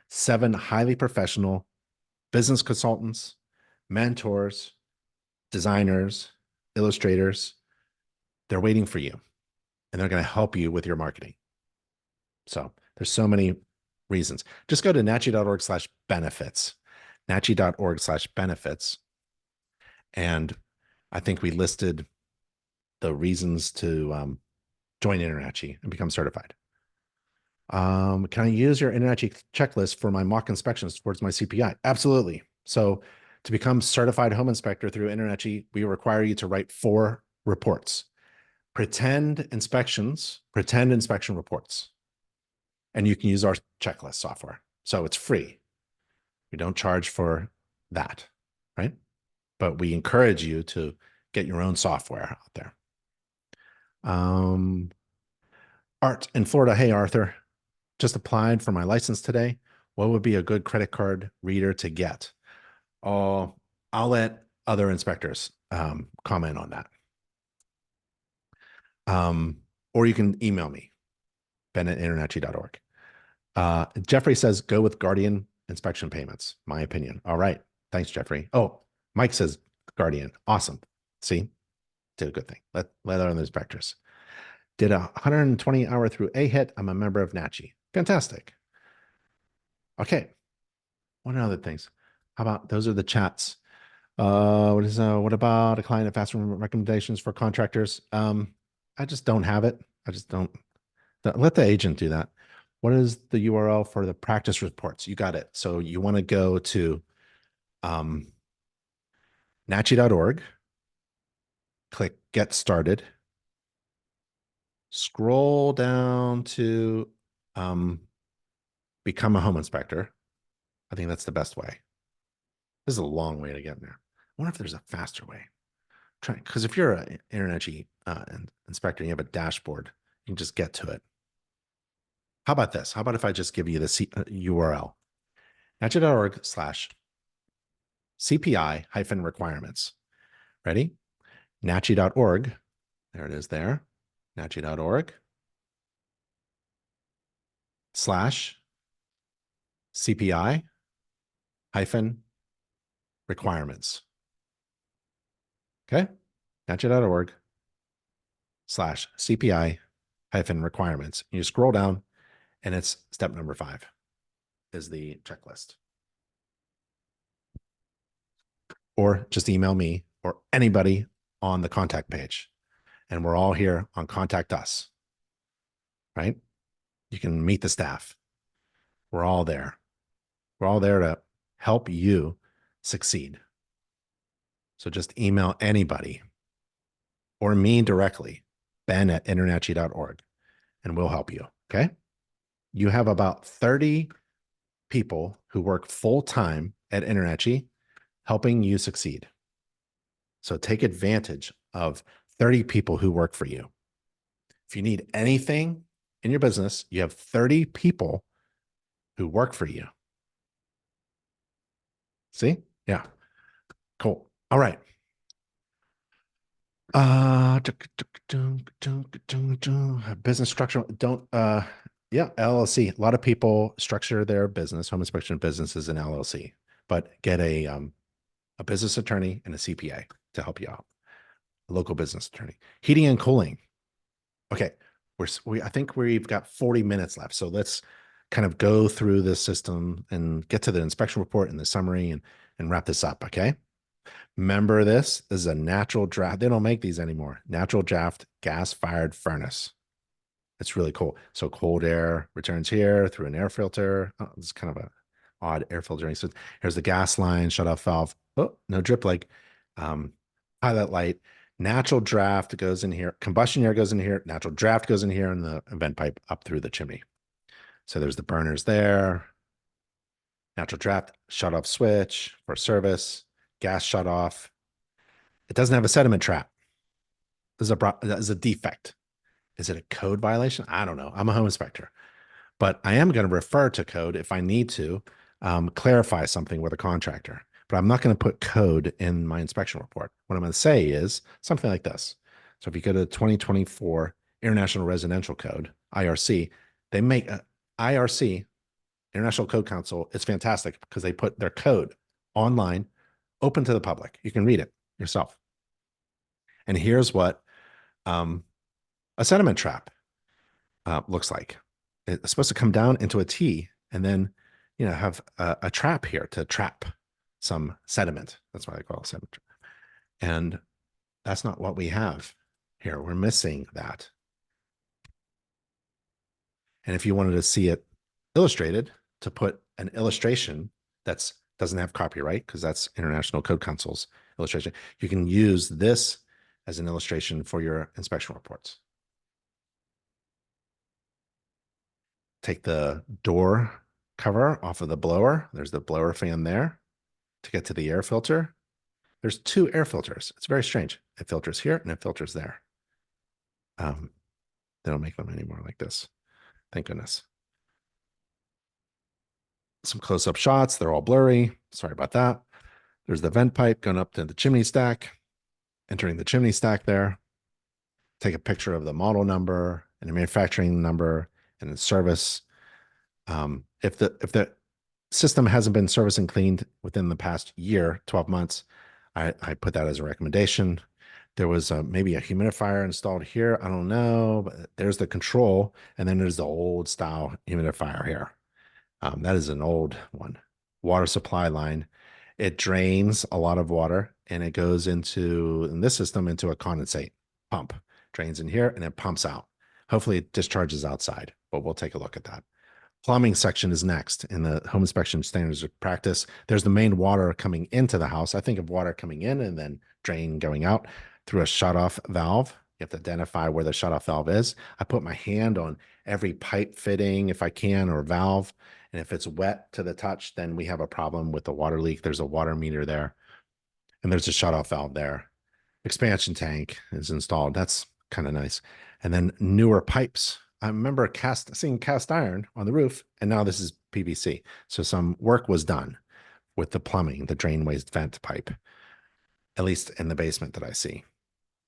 S1: 7 highly professional business consultants, mentors, designers, illustrators, they're waiting for you, and they're going to help you with your marketing. So there's so many reasons. Just go to nachi.org/benefits, nachi.org/benefits. And I think we listed the reasons to join InterNACHI and become certified. Can I use your InterNACHI checklist for my mock inspections towards my CPI? Absolutely. So to become certified home inspector through InterNACHI, we require you to write 4 reports. Pretend inspection reports. And you can use our checklist software. So it's free. We don't charge for that, right? But we encourage you to get your own software out there. Art in Florida. Hey, Arthur, just applied for my license today. What would be a good credit card reader to get? Oh, I'll let other inspectors comment on that. Or you can email me, ben@internachi.org. Jeffrey says, go with Guardian inspection payments. My opinion. All right. Thanks, Jeffrey. Oh, Mike says Guardian. Awesome. See, did a good thing. Let other inspectors. Did a 120-hour through AHIT. I'm a member of NACHI. Fantastic. Okay. What other things? How about those are the chats? What about a client of asking recommendations for contractors? I just don't have it. I just don't. Let the agent do that. What is the URL for the practice reports? You got it. So you want to go to nachi.org click Get Started. Scroll down to Become a Home Inspector. I think that's the best way. This is a long way to get there. I wonder if there's a faster way. Because if you're an Energy inspector and you have a dashboard, you can just get to it. How about this? How about if I just give you the URL? nachi.org/CPI-requirements. Ready? nachi.org. There it is there. nachi.org/CPI-requirements. Okay? nachi.org/CPI-requirements. You scroll down, and it's step number 5 is the checklist. Or just email me or anybody on the contact page. And we're all here on Contact Us, right? You can meet the staff. We're all there. We're all there to help you succeed. So just email anybody or me directly, ben@internachi.org, and we'll help you, okay? You have about 30 people who work full-time at Internachi helping you succeed. So take advantage of 30 people who work for you. If you need anything in your business, you have 30 people who work for you. See? Yeah. Cool. All right. Business structure. Yeah, LLC. A lot of people structure their business, home inspection business, as an LLC, but get a business attorney and a CPA to help you out. A local business attorney. Heating and cooling. Okay, I think we've got 40 minutes left, so let's kind of go through this system and get to the inspection report and the summary and wrap this up. Okay. Remember this is a natural draft. They don't make these anymore. Natural draft gas-fired furnace. It's really cool. So cold air returns here through an air filter. Oh, it's kind of a odd air filtering. So here's the gas line, shut-off valve. Oh, no drip leg. Pilot light. Natural draft goes in here. Combustion air goes in here. Natural draft goes in here, and the vent pipe up through the chimney. So there's the burners there. Natural draft shut-off switch for service. Gas shut off. It doesn't have a sediment trap. This is a defect. Is it a code violation? I don't know. I'm a home inspector, but I am going to refer to code if I need to clarify something with a contractor. But I'm not going to put code in my inspection report. What I'm going to say is something like this. So if you go to 2024 International Residential Code, IRC, they make IRC, International Code Council. It's fantastic because they put their code online, open to the public. You can read it yourself. And here's what a sediment trap looks like. It's supposed to come down into a T and then, have a trap here to trap some sediment. That's why they call it sediment trap. And that's not what we have here. We're missing that. And if you wanted to see it illustrated, to put an illustration that's doesn't have copyright, because that's International Code Council's illustration, you can use this as an illustration for your inspection reports. Take the door cover off of the blower. There's the blower fan there. To get to the air filter, there's 2 air filters. It's very strange. It filters here and it filters there. They don't make them anymore like this. Thank goodness. Some close-up shots. They're all blurry. Sorry about that. There's the vent pipe going up to the chimney stack, entering the chimney stack there. Take a picture of the model number and the manufacturing number and the service. If the system hasn't been serviced and cleaned within the past year, 12 months, I put that as a recommendation. There was maybe a humidifier installed here. I don't know, but there's the control. And then there's the old style humidifier here. That is an old one. Water supply line. It drains a lot of water and it goes in this system, into a condensate pump. Drains in here and it pumps out. Hopefully it discharges outside, but we'll take a look at that. Plumbing section is next in the home inspection standards of practice. There's the main water coming into the house. I think of water coming in and then drain going out. through a shutoff valve. You have to identify where the shutoff valve is. I put my hand on every pipe fitting if I can, or valve. And if it's wet to the touch, then we have a problem with the water leak. There's a water meter there, and there's a shutoff valve there. Expansion tank is installed. That's kind of nice. And then newer pipes. I remember seeing cast iron on the roof, and now this is PVC. So some work was done with the plumbing, the drain waste vent pipe, at least in the basement that I see.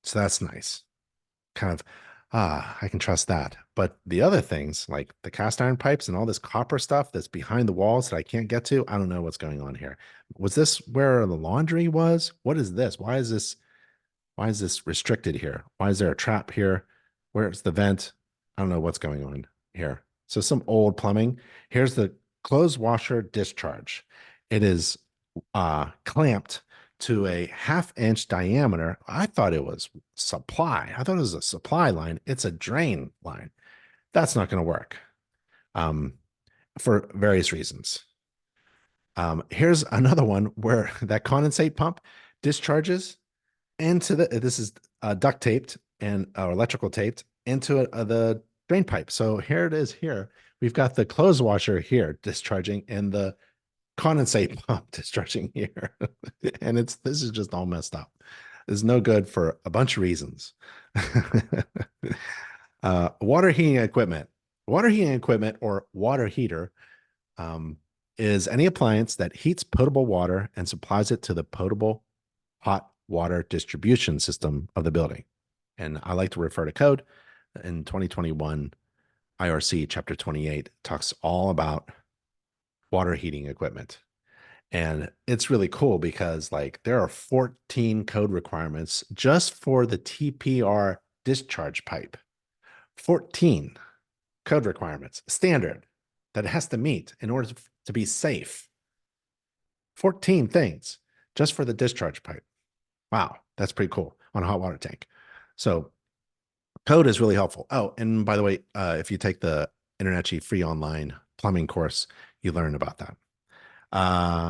S1: So that's nice. Kind of, I can trust that. But the other things, like the cast iron pipes and all this copper stuff that's behind the walls that I can't get to, I don't know what's going on here. Was this where the laundry was? What is this? Why is this restricted here? Why is there a trap here? Where's the vent? I don't know what's going on here. So some old plumbing. Here's the clothes washer discharge. It is clamped to a 1/2 inch diameter. I thought it was supply. I thought it was a supply line. It's a drain line. That's not going to work for various reasons. Here's another one where that condensate pump discharges into this is duct taped and electrical taped into the drain pipe. So here it is here. We've got the clothes washer here discharging and the condensate pump discharging here. And this is just all messed up. It's no good for a bunch of reasons. Water heating equipment. Water heating equipment, or water heater, is any appliance that heats potable water and supplies it to the potable hot water distribution system of the building. And I like to refer to code. In 2021, IRC chapter 28 talks all about water heating equipment. And it's really cool because like there are 14 code requirements just for the TPR discharge pipe. 14 code requirements, standard, that it has to meet in order to be safe. 14 things just for the discharge pipe. Wow, that's pretty cool on a hot water tank. So code is really helpful. Oh, and by the way, if you take the InterNACHI free online plumbing course, you learn about that.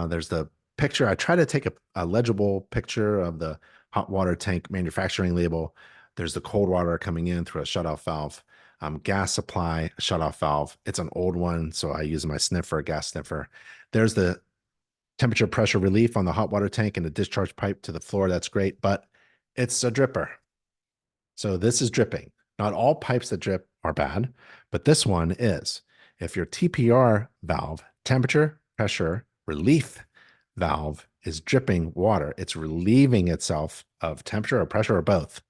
S1: There's the picture. I try to take a legible picture of the hot water tank manufacturing label. There's the cold water coming in through a shutoff valve. Gas supply shutoff valve. It's an old one, so I use my sniffer, gas sniffer. There's the temperature pressure relief on the hot water tank and the discharge pipe to the floor. That's great, but it's a dripper. So this is dripping. Not all pipes that drip are bad, but this one is. If your TPR valve, temperature pressure relief valve, is dripping water, it's relieving itself of temperature or pressure or both.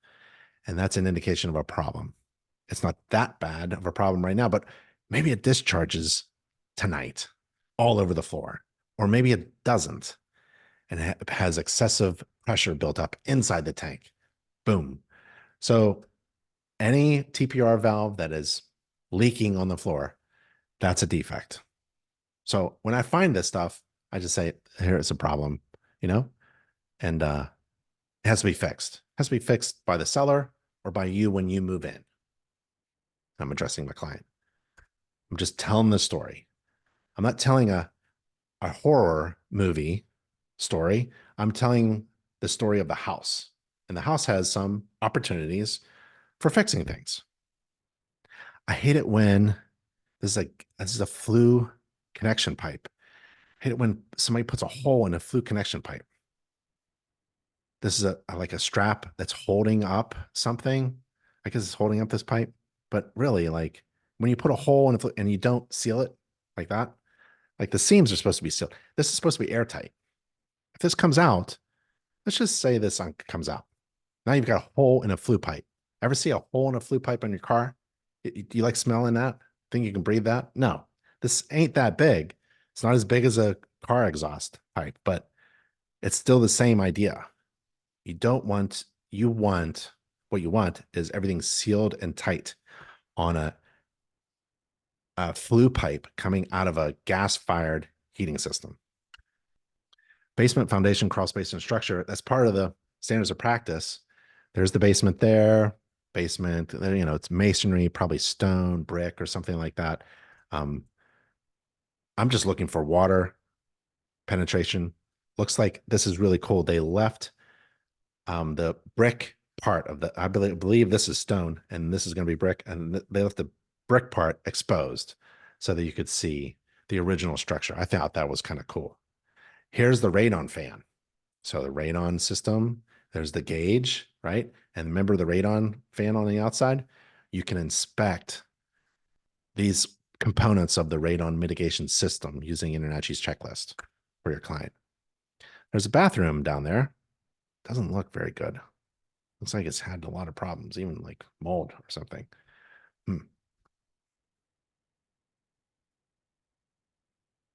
S1: And that's an indication of a problem. It's not that bad of a problem right now, but maybe it discharges tonight all over the floor, or maybe it doesn't, and it has excessive pressure built up inside the tank. Boom. So any TPR valve that is leaking on the floor, that's a defect. So when I find this stuff, I just say, here is a problem, and it has to be fixed. It has to be fixed by the seller or by you when you move in. I'm addressing my client. I'm just telling the story. I'm not telling a horror movie story. I'm telling the story of the house. And the house has some opportunities for fixing things. I hate it when this is a flue connection pipe. I hate it when somebody puts a hole in a flue connection pipe. This is like a strap that's holding up something. I guess it's holding up this pipe, but really, like when you put a hole in a flue and you don't seal it like that, like the seams are supposed to be sealed. This is supposed to be airtight. If this comes out, let's just say this comes out. Now you've got a hole in a flue pipe. Ever see a hole in a flue pipe on your car? Do you like smelling that? Think you can breathe that? No, this ain't that big. It's not as big as a car exhaust pipe, but it's still the same idea. What you want is everything sealed and tight on a flue pipe coming out of a gas-fired heating system. Basement foundation, crawl space, and structure, that's part of the standards of practice. There's the basement there, it's masonry, probably stone, brick, or something like that. I'm just looking for water penetration. Looks like this is really cool. They left the brick part of the, I believe this is stone and this is going to be brick, and they left the brick part exposed so that you could see the original structure. I thought that was kind of cool. Here's the radon fan. So the radon system, there's the gauge, right? And remember the radon fan on the outside? You can inspect these components of the radon mitigation system using InterNACHI's checklist for your client. There's a bathroom down there. Doesn't look very good. Looks like it's had a lot of problems, even like mold or something.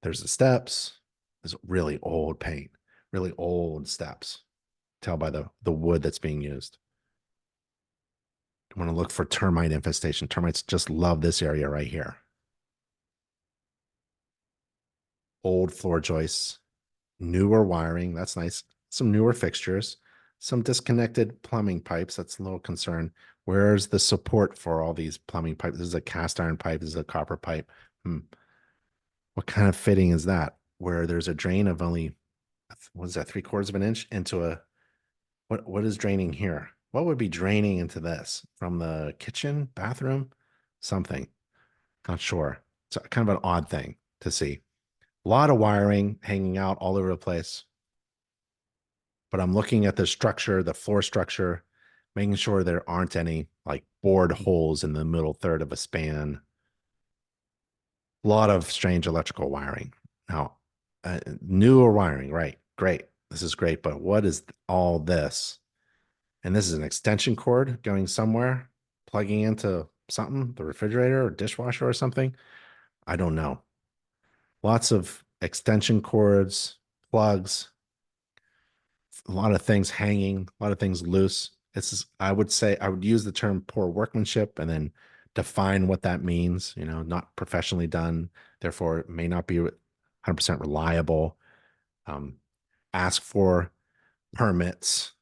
S1: There's the steps. There's really old paint, really old steps. Tell by the wood that's being used. You want to look for termite infestation. Termites just love this area right here. Old floor joists, newer wiring. That's nice. Some newer fixtures, some disconnected plumbing pipes. That's a little concern. Where's the support for all these plumbing pipes? This is a cast iron pipe. This is a copper pipe. What kind of fitting is that? Where there's a drain of only, what is that, 3/4 of an inch into a, what is draining here? What would be draining into this from the kitchen, bathroom, something? Not sure. It's kind of an odd thing to see. A lot of wiring hanging out all over the place. But I'm looking at the structure, the floor structure, making sure there aren't any like bored holes in the middle third of a span. A lot of strange electrical wiring. Now, newer wiring, right? Great. This is great. But what is all this? And this is an extension cord going somewhere, plugging into something, the refrigerator or dishwasher or something. I don't know. Lots of extension cords, plugs, a lot of things hanging, a lot of things loose. This is, I would say, I would use the term poor workmanship and then define what that means, not professionally done, therefore it may not be 100% reliable. Ask for permits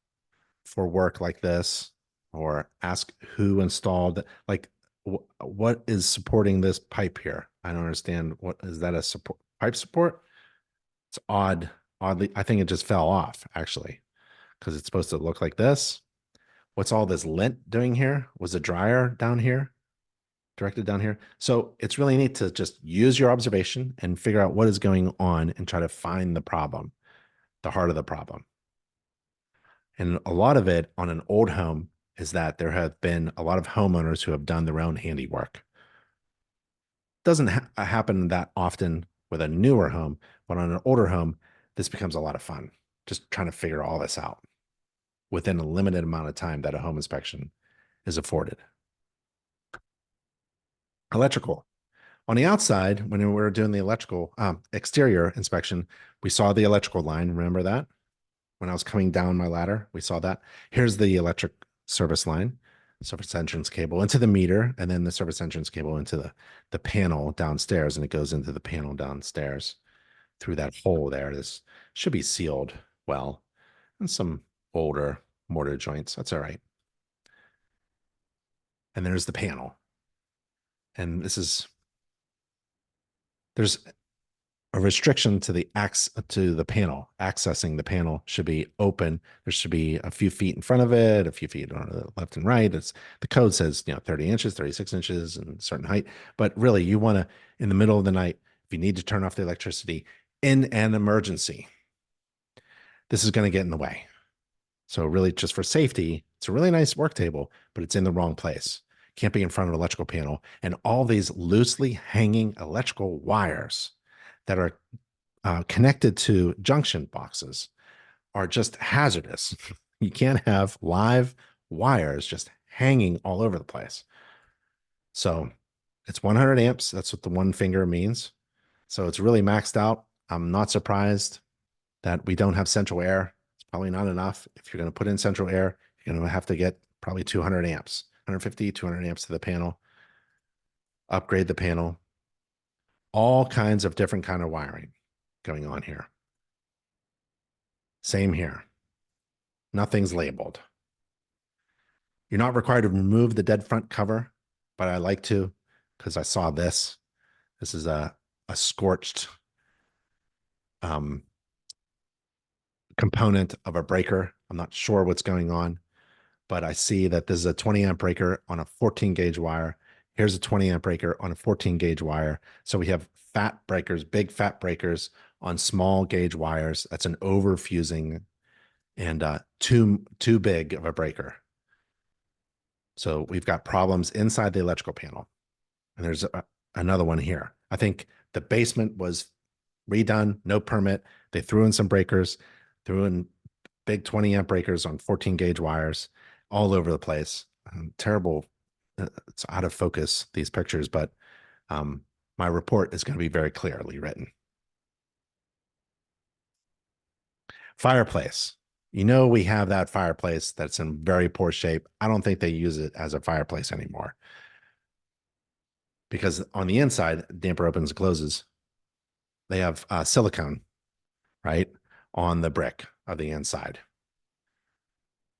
S1: for work like this, or ask who installed, like what is supporting this pipe here? I don't understand. What is that, a support pipe support? It's oddly, I think it just fell off actually, because it's supposed to look like this. What's all this lint doing here? Was a dryer down here, directed down here? So it's really neat to just use your observation and figure out what is going on and try to find the problem, the heart of the problem. And a lot of it on an old home is that there have been a lot of homeowners who have done their own handiwork. Doesn't happen that often with a newer home, but on an older home, this becomes a lot of fun. Just trying to figure all this out within a limited amount of time that a home inspection is afforded. Electrical. On the outside, when we were doing the electrical exterior inspection, we saw the electrical line. Remember that? When I was coming down my ladder, we saw that. Here's the electric service line, service entrance cable into the meter, and then the service entrance cable into the panel downstairs, and it goes into the panel downstairs through that hole there. This should be sealed well, and some older mortar joints. That's all right. And there's the panel. And there's a restriction to the panel. Accessing the panel should be open. There should be a few feet in front of it, a few feet on the left and right. The code says 30 inches, 36 inches, and certain height. But really, you want to, in the middle of the night, if you need to turn off the electricity in an emergency, this is going to get in the way. So really, just for safety, it's a really nice work table, but it's in the wrong place. Can't be in front of an electrical panel. And all these loosely hanging electrical wires that are connected to junction boxes are just hazardous. You can't have live wires just hanging all over the place. So it's 100 amps. That's what the one finger means. So it's really maxed out. I'm not surprised that we don't have central air. It's probably not enough. If you're going to put in central air, you're going to have to get probably 200 amps, 150, 200 amps to the panel, upgrade the panel. All kinds of different kind of wiring going on here. Same here. Nothing's labeled. You're not required to remove the dead front cover, but I like to because I saw this. This is a scorched component of a breaker. I'm not sure what's going on, but I see that this is a 20 amp breaker on a 14 gauge wire. Here's a 20 amp breaker on a 14 gauge wire. So we have fat breakers, big fat breakers on small gauge wires. That's an over fusing and too big of a breaker. So we've got problems inside the electrical panel. And there's another one here. I think the basement was redone, no permit. They threw in some breakers, threw in big 20 amp breakers on 14 gauge wires all over the place. Terrible. It's out of focus, these pictures, but my report is going to be very clearly written. Fireplace. You know, we have that fireplace that's in very poor shape. I don't think they use it as a fireplace anymore because on the inside, damper opens and closes. They have silicone, right, on the brick of the inside.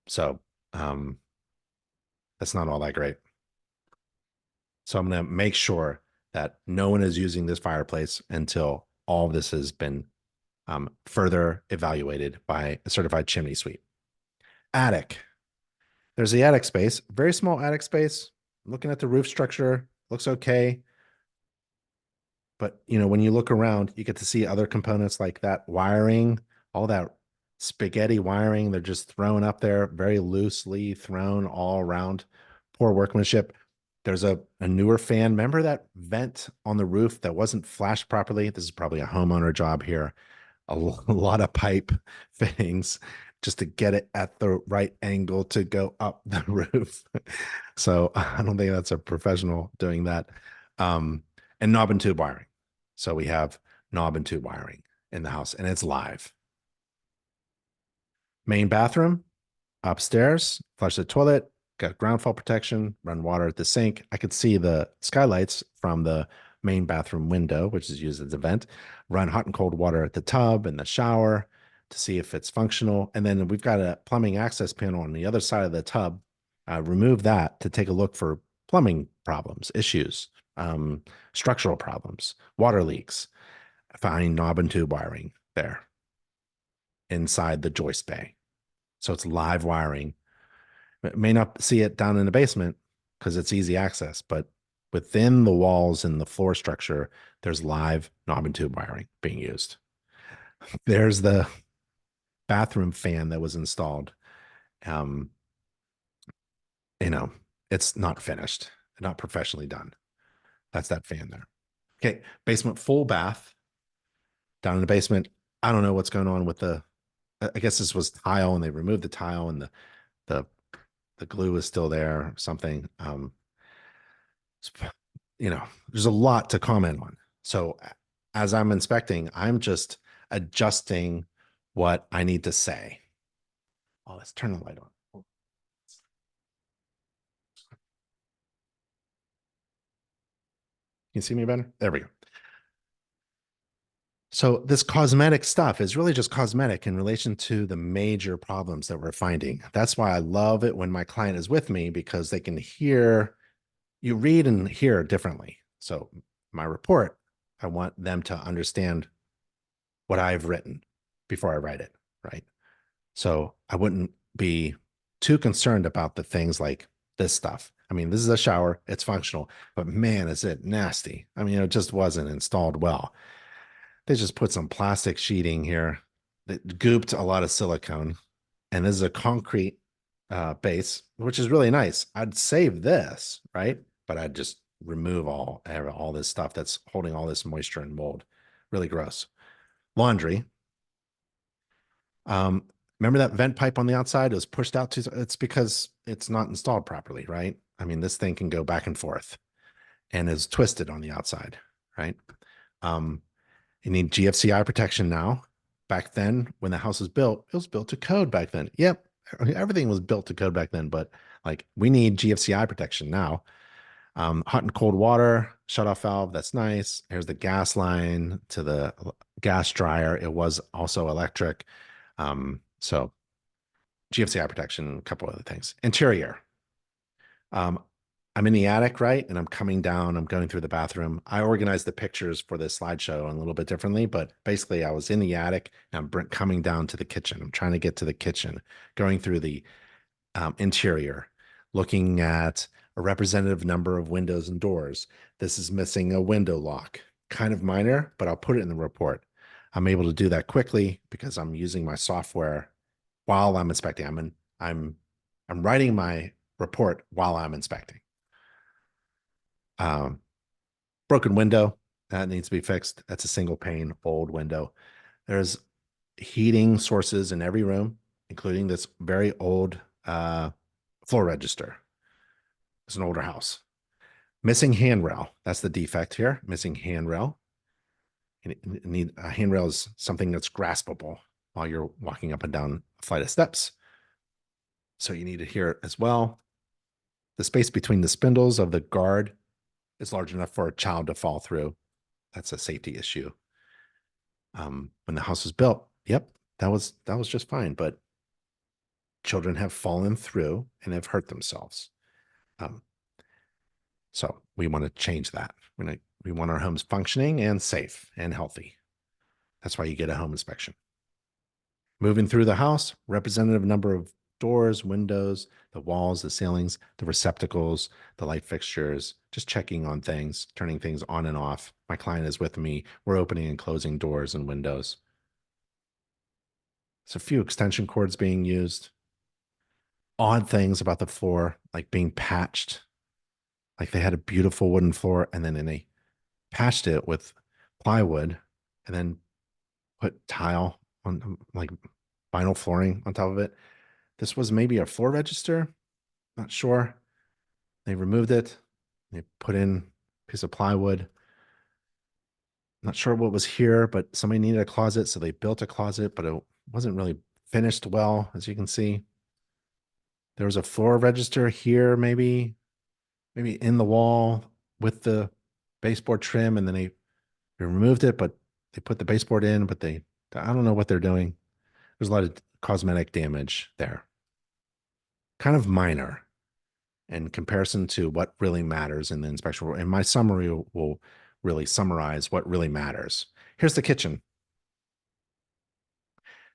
S1: So that's not all that great. So I'm going to make sure that no one is using this fireplace until all of this has been further evaluated by a certified chimney sweep. Attic. There's the attic space, very small attic space. Looking at the roof structure, looks okay. But, you know, when you look around, you get to see other components like that wiring, all that spaghetti wiring. They're just thrown up there, very loosely thrown all around. Poor workmanship. There's a newer fan. Remember that vent on the roof that wasn't flashed properly? This is probably a homeowner job here. A lot of pipe fittings just to get it at the right angle to go up the roof. So I don't think that's a professional doing that. And knob and tube wiring. So we have knob and tube wiring in the house, and it's live. Main bathroom, upstairs, flush the toilet, got ground fault protection, run water at the sink. I could see the skylights from the main bathroom window, which is used as a vent, run hot and cold water at the tub and the shower to see if it's functional. And then we've got a plumbing access panel on the other side of the tub. Remove that to take a look for plumbing problems, issues, structural problems, water leaks. Find knob and tube wiring there inside the joist bay. So it's live wiring. May not see it down in the basement because it's easy access, but within the walls and the floor structure, there's live knob and tube wiring being used. There's the bathroom fan that was installed. You know, it's not finished, not professionally done. That's that fan there. Okay, basement full bath. Down in the basement, I don't know what's going on with the, I guess this was tile and they removed the tile and the glue is still there or something. You know, there's a lot to comment on. So as I'm inspecting, I'm just adjusting what I need to say. Oh, let's turn the light on. Can you see me better? There we go. So this cosmetic stuff is really just cosmetic in relation to the major problems that we're finding. That's why I love it when my client is with me, because they can hear, you read and hear differently. So my report, I want them to understand what I've written before I write it, right? So I wouldn't be too concerned about the things like this stuff. I mean, this is a shower, it's functional, but man, is it nasty. I mean, it just wasn't installed well. They just put some plastic sheeting here that gooped a lot of silicone. And this is a concrete base, which is really nice. I'd save this, right? But I'd just remove all this stuff that's holding all this moisture and mold. Really gross. Laundry. Remember that vent pipe on the outside? It was pushed out to, it's because it's not installed properly, right? I mean, this thing can go back and forth and is twisted on the outside, right? You need GFCI protection now. Back then, when the house was built, it was built to code back then. Yep, everything was built to code back then, but like we need GFCI protection now. Hot and cold water, shutoff valve, that's nice. Here's the gas line to the gas dryer. It was also electric. So GFCI protection, a couple other things. Interior. I'm in the attic, right? And I'm coming down, I'm going through the bathroom. I organized the pictures for this slideshow a little bit differently, but basically I was in the attic and I'm coming down to the kitchen. I'm trying to get to the kitchen, going through the Interior, looking at a representative number of windows and doors. This is missing a window lock. Kind of minor, but I'll put it in the report. I'm able to do that quickly because I'm using my software while I'm inspecting. I'm writing my report while I'm inspecting. Broken window that needs to be fixed. That's a single pane old window. There's heating sources in every room, including this very old floor register. It's an older house. Missing handrail. That's the defect here. Missing handrail. A handrail is something that's graspable while you're walking up and down a flight of steps. So you need it here as well. The space between the spindles of the guard is large enough for a child to fall through. That's a safety issue. When the house was built, yep, that was just fine. But children have fallen through and have hurt themselves. So we want to change that. We want our homes functioning and safe and healthy. That's why you get a home inspection. Moving through the house, representative number of doors, windows, the walls, the ceilings, the receptacles, the light fixtures, just checking on things, turning things on and off. My client is with me. We're opening and closing doors and windows. There's a few extension cords being used. Odd things about the floor, like being patched. Like they had a beautiful wooden floor and then they patched it with plywood and then put tile on, like vinyl flooring on top of it. This was maybe a floor register, not sure. They removed it. They put in a piece of plywood. Not sure what was here, but somebody needed a closet, so they built a closet, but it wasn't really finished well, as you can see. There was a floor register here, maybe in the wall with the baseboard trim, and then they removed it, but they put the baseboard in, but I don't know what they're doing. There's a lot of cosmetic damage there. Kind of minor in comparison to what really matters in the inspection. And my summary will really summarize what really matters. Here's the kitchen.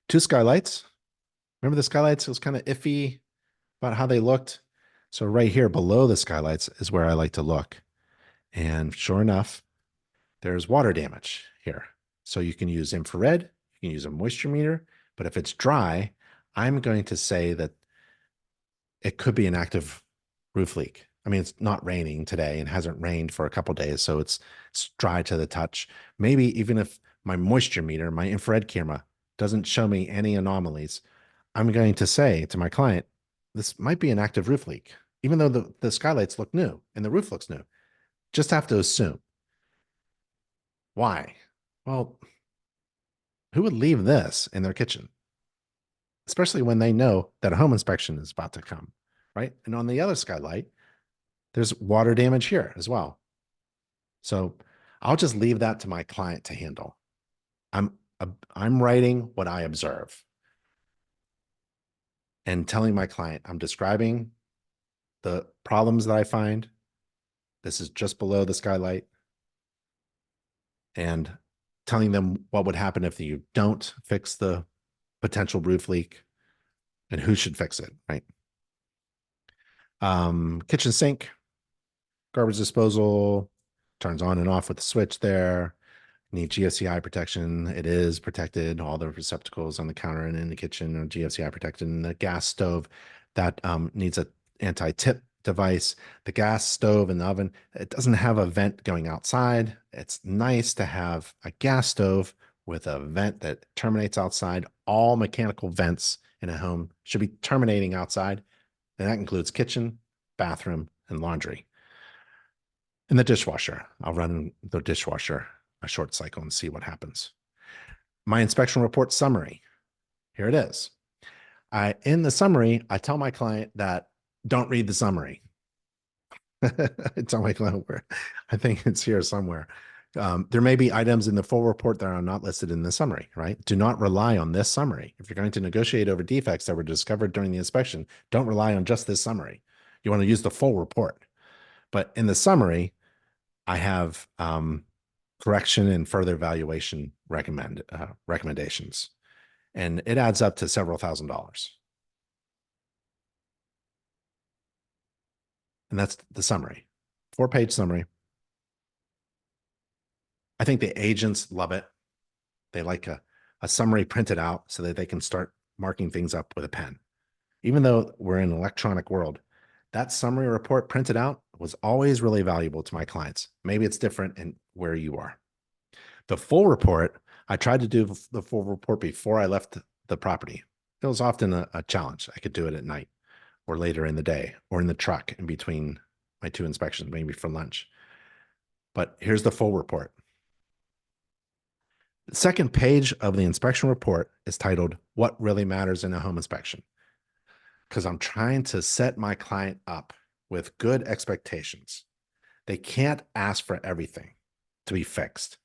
S1: 2 skylights. Remember the skylights? It was kind of iffy about how they looked. So right here below the skylights is where I like to look. And sure enough, there's water damage here. So you can use infrared, you can use a moisture meter, but if it's dry, I'm going to say that it could be an active roof leak. I mean, it's not raining today and hasn't rained for a couple days, so it's dry to the touch. Maybe even if my moisture meter, my infrared camera doesn't show me any anomalies, I'm going to say to my client, this might be an active roof leak, even though the skylights look new and the roof looks new. Just have to assume. Why? Well, who would leave this in their kitchen? Especially when they know that a home inspection is about to come, right? And on the other skylight, there's water damage here as well. So I'll just leave that to my client to handle. I'm writing what I observe and telling my client, I'm describing the problems that I find. This is just below the skylight. And telling them what would happen if you don't fix the potential roof leak and who should fix it, right? Kitchen sink, garbage disposal, turns on and off with the switch there. Need GFCI protection. It is protected. All the receptacles on the counter and in the kitchen are GFCI protected. And the gas stove that needs a anti-tip device. The gas stove and the oven, it doesn't have a vent going outside. It's nice to have a gas stove with a vent that terminates outside. All mechanical vents in a home should be terminating outside. And that includes kitchen, bathroom, and laundry. And the dishwasher. I'll run the dishwasher a short cycle and see what happens. My inspection report summary. Here it is. In the summary, I tell my client that don't read the summary. I tell my client where I think it's here somewhere. There may be items in the full report that are not listed in the summary, right? Do not rely on this summary. If you're going to negotiate over defects that were discovered during the inspection, don't rely on just this summary. You want to use the full report. But in the summary, I have correction and further evaluation recommendations. And it adds up to several $1,000s. And that's the summary, 4-page summary. I think the agents love it. They like a summary printed out so that they can start marking things up with a pen. Even though we're in an electronic world, that summary report printed out was always really valuable to my clients. Maybe it's different in where you are. The full report, I tried to do the full report before I left the property. It was often a challenge. I could do it at night or later in the day or in the truck in between my 2 inspections, maybe for lunch. But here's the full report. The second page of the inspection report is titled, What Really Matters in a Home Inspection? Because I'm trying to set my client up with good expectations. They can't ask for everything to be fixed.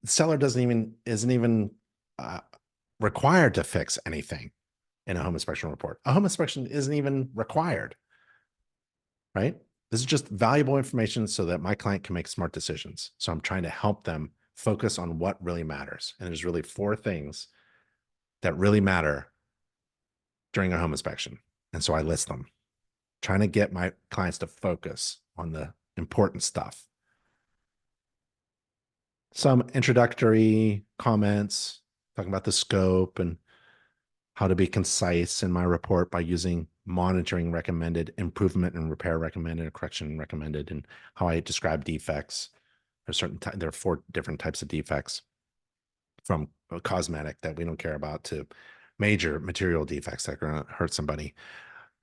S1: The seller isn't even required to fix anything in a home inspection report. A home inspection isn't even required, right? This is just valuable information so that my client can make smart decisions. So I'm trying to help them focus on what really matters. And there's really 4 things that really matter during a home inspection. And so I list them, trying to get my clients to focus on the important stuff. Some introductory comments talking about the scope and how to be concise in my report by using monitoring recommended, improvement and repair recommended, correction recommended, and how I describe defects. There are 4 different types of defects, from cosmetic that we don't care about to major material defects that are going to hurt somebody.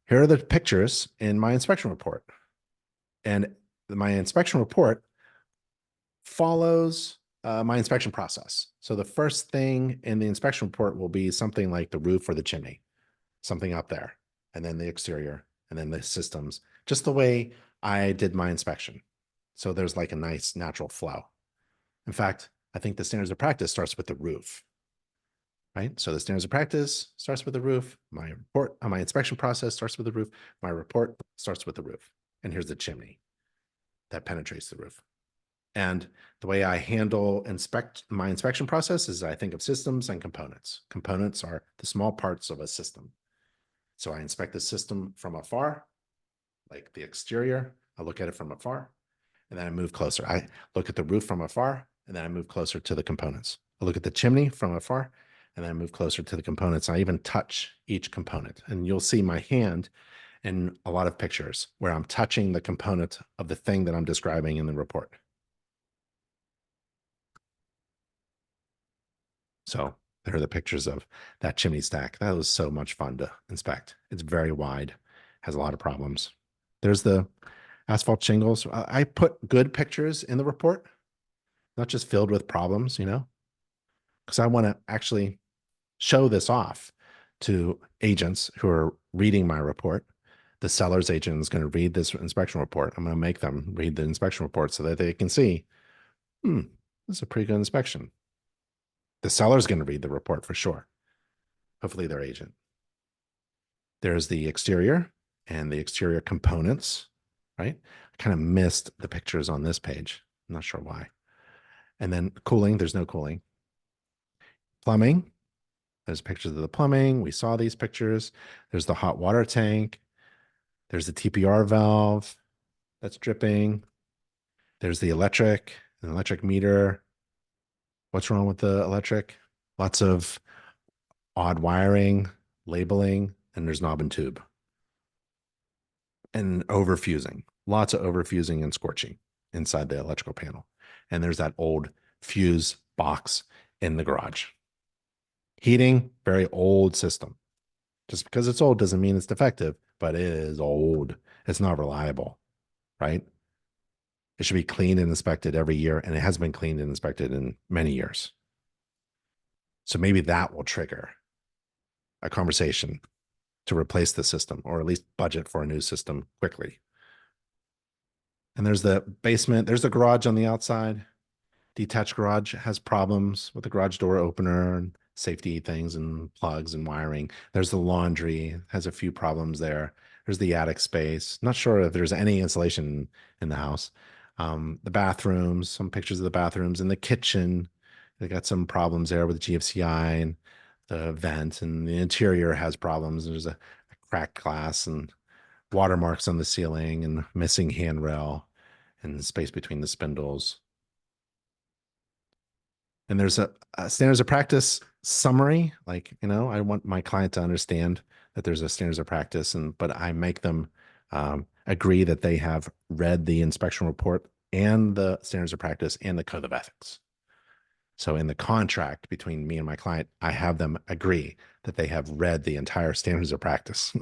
S1: Here are the pictures in my inspection report. And my inspection report follows my inspection process. So the first thing in the inspection report will be something like the roof or the chimney, something up there, and then the exterior, and then the systems, just the way I did my inspection. So there's like a nice natural flow. In fact, I think the standards of practice starts with the roof, right? So the standards of practice starts with the roof. My report, my inspection process starts with the roof. My report starts with the roof. And here's the chimney that penetrates the roof. And the way I handle my inspection process is I think of systems and components. Components are the small parts of a system. So I inspect the system from afar, like the exterior. I look at it from afar, and then I move closer. I look at the roof from afar, and then I move closer to the components. I look at the chimney from afar, and then I move closer to the components. I even touch each component. And you'll see my hand in a lot of pictures where I'm touching the component of the thing that I'm describing in the report. So there are the pictures of that chimney stack. That was so much fun to inspect. It's very wide, has a lot of problems. There's the asphalt shingles. I put good pictures in the report, not just filled with problems, because I want to actually show this off to agents who are reading my report. The seller's agent is going to read this inspection report. I'm going to make them read the inspection report so that they can see, this is a pretty good inspection. The seller's going to read the report for sure. Hopefully their agent. There's the exterior and the exterior components, right? I kind of missed the pictures on this page. I'm not sure why. And then cooling, there's no cooling. Plumbing, there's pictures of the plumbing. We saw these pictures. There's the hot water tank. There's the TPR valve that's dripping. There's the electric, an electric meter. What's wrong with the electric? Lots of odd wiring, labeling, and there's knob and tube. And overfusing. Lots of overfusing and scorching inside the electrical panel. And there's that old fuse box in the garage. Heating, very old system. Just because it's old doesn't mean it's defective, but it is old. It's not reliable, right? It should be cleaned and inspected every year, and it has been cleaned and inspected in many years. So maybe that will trigger a conversation to replace the system, or at least budget for a new system quickly. And there's the basement. There's the garage on the outside. Detached garage has problems with the garage door opener and safety things and plugs and wiring. There's the laundry, has a few problems there. There's the attic space. Not sure if there's any insulation in the house. The bathrooms, some pictures of the bathrooms, and the kitchen. They got some problems there with the GFCI and the vent, and the interior has problems. There's a cracked glass and watermarks on the ceiling and missing handrail and the space between the spindles. And there's a standards of practice summary. Like, I want my client to understand that there's a standards of practice, but I make them agree that they have read the inspection report and the standards of practice and the code of ethics. So in the contract between me and my client, I have them agree that they have read the entire standards of practice.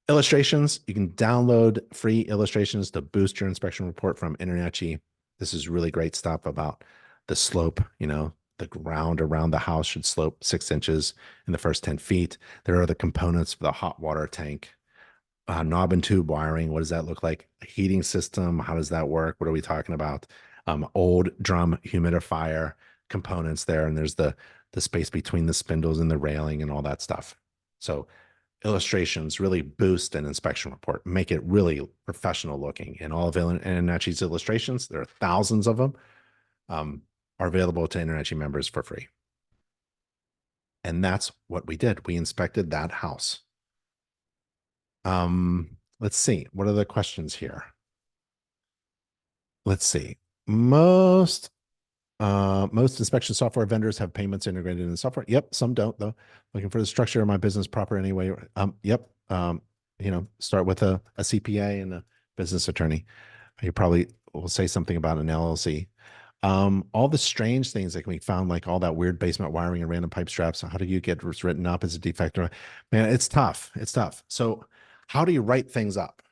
S1: Illustrations, you can download free illustrations to boost your inspection report from InterNACHI. This is really great stuff about the slope. The ground around the house should slope 6 inches in the first 10 feet. There are the components for the hot water tank. Knob and tube wiring, what does that look like? A heating system, how does that work? What are we talking about? Old drum humidifier components there, and there's the space between the spindles and the railing and all that stuff. So illustrations really boost an inspection report, make it really professional looking. And all of InterNACHI's illustrations, there are thousands of them, are available to InterNACHI members for free. And that's what we did. We inspected that house. Let's see. What are the questions here? Let's see. Most inspection software vendors have payments integrated in the software. Yep, some don't though. Looking for the structure of my business proper anyway. Yep. Start with a CPA and a business attorney. You probably will say something about an LLC. All the strange things that we found, like all that weird basement wiring and random pipe straps. How do you get written up as a defect? Man, it's tough. It's tough. So how do you write things up?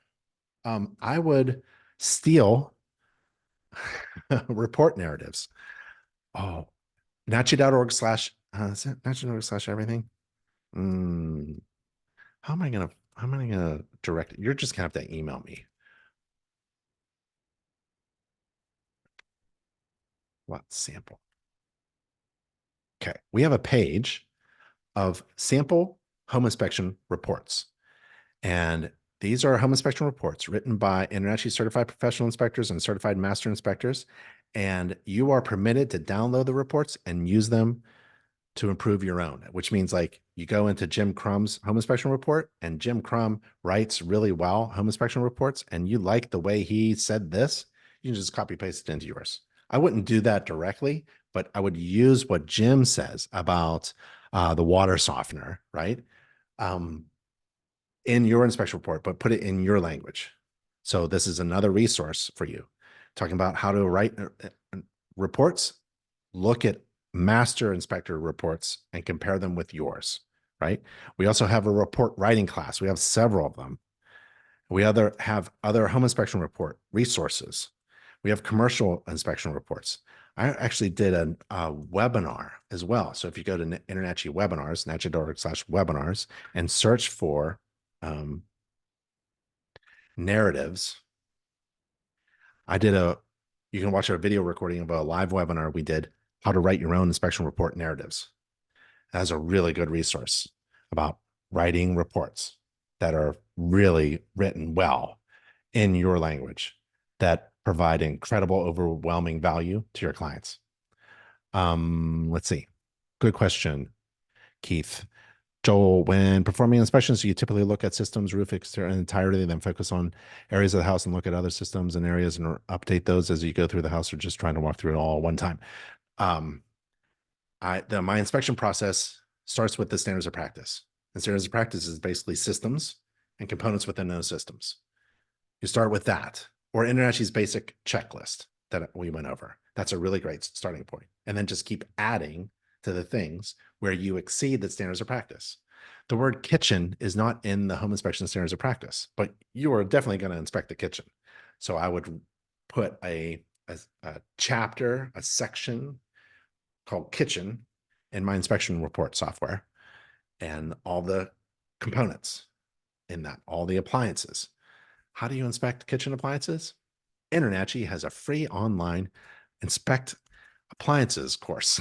S1: I would steal report narratives. Oh, nachi.org slash, is it nachi.org/ everything? How am I gonna direct it? You're just gonna have to email me. What sample? Okay, we have a page of sample home inspection reports. And these are home inspection reports written by InterNACHI certified professional inspectors and certified master inspectors. And you are permitted to download the reports and use them to improve your own, which means like you go into Jim Crum's home inspection report, and Jim Crum writes really well home inspection reports, and you like the way he said this, you can just copy paste it into yours. I wouldn't do that directly, but I would use what Jim says about the water softener, right? In your inspection report, but put it in your language. So this is another resource for you. Talking about how to write reports, look at master inspector reports and compare them with yours, right? We also have a report writing class. We have several of them. We have other home inspection report resources. We have commercial inspection reports. I actually did a webinar as well. So if you go to InterNACHI webinars, nachi.org/webinars, and search for narratives, you can watch a video recording of a live webinar we did, how to write your own inspection report narratives. That's a really good resource about writing reports that are really written well in your language that provide incredible, overwhelming value to your clients. Let's see. Good question, Keith. Joel, when performing inspections, do you typically look at systems, roof exterior in entirety, then focus on areas of the house and look at other systems and areas and update those as you go through the house, or just trying to walk through it all at one time? My inspection process starts with the standards of practice. And standards of practice is basically systems and components within those systems. You start with that, or InterNACHI's basic checklist that we went over. That's a really great starting point. And then just keep adding to the things where you exceed the standards of practice. The word kitchen is not in the home inspection standards of practice, but you are definitely going to inspect the kitchen. So I would put a chapter, a section called kitchen in my inspection report software, and all the components in that, all the appliances. How do you inspect kitchen appliances? InterNACHI has a free online inspect appliances course.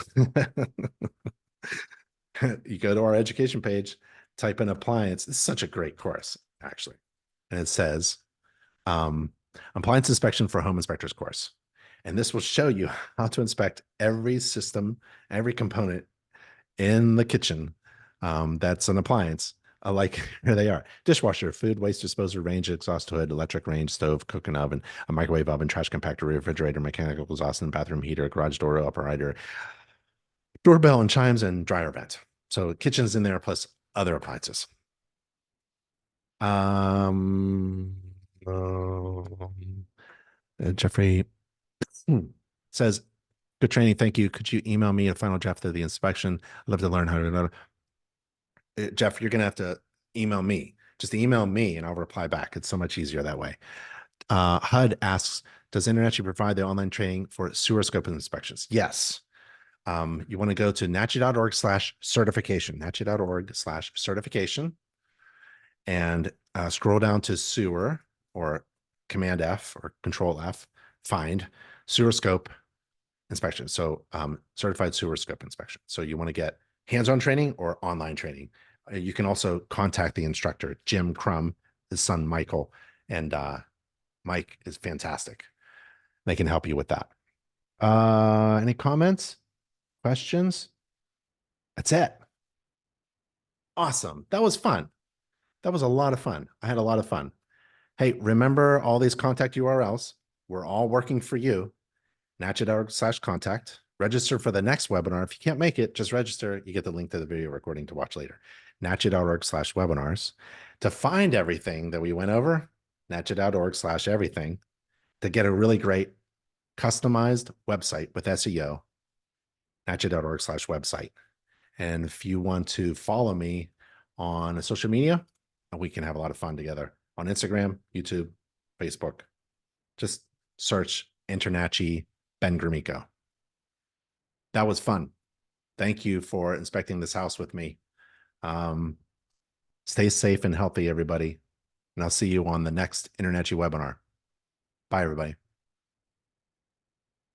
S1: You go to our education page, type in appliance. It's such a great course, actually. And it says appliance inspection for home inspectors course. And this will show you how to inspect every system, every component in the kitchen that's an appliance Like here they are: dishwasher, food waste disposer, range, exhaust hood, electric range, stove, cooking oven, a microwave oven, trash compactor, refrigerator, mechanical exhaust and bathroom heater, garage door operator, doorbell and chimes, and dryer vent. So kitchen's in there plus other appliances. Um, Jeffrey says, good training. Thank you. Could you email me a final draft of the inspection? I'd love to learn how to. Jeff, you're going to have to email me. Just email me and I'll reply back. It's so much easier that way. HUD asks, does InterNACHI provide the online training for sewer scope inspections? Yes. You want to go to nachi.org/certification, nachi.org/certification, and scroll down to sewer, or Command F or Control F, find sewer scope inspection. So certified sewer scope inspection. So you want to get hands-on training or online training. You can also contact the instructor, Jim Crum, his son, Michael, and Mike is fantastic. They can help you with that. Any comments, questions? That's it. Awesome. That was fun. That was a lot of fun. I had a lot of fun. Hey, remember all these contact URLs. We're all working for you. nachi.org/contact. Register for the next webinar. If you can't make it, just register. You get the link to the video recording to watch later. nachi.org/webinars. To find everything that we went over, nachi.org/everything. To get a really great customized website with SEO, nachi.org/website. And if you want to follow me on social media, we can have a lot of fun together on Instagram, YouTube, Facebook. Just search InterNACHI Ben Gromicko. That was fun. Thank you for inspecting this house with me. Stay safe and healthy, everybody. And I'll see you on the next InterNACHI webinar. Bye, everybody.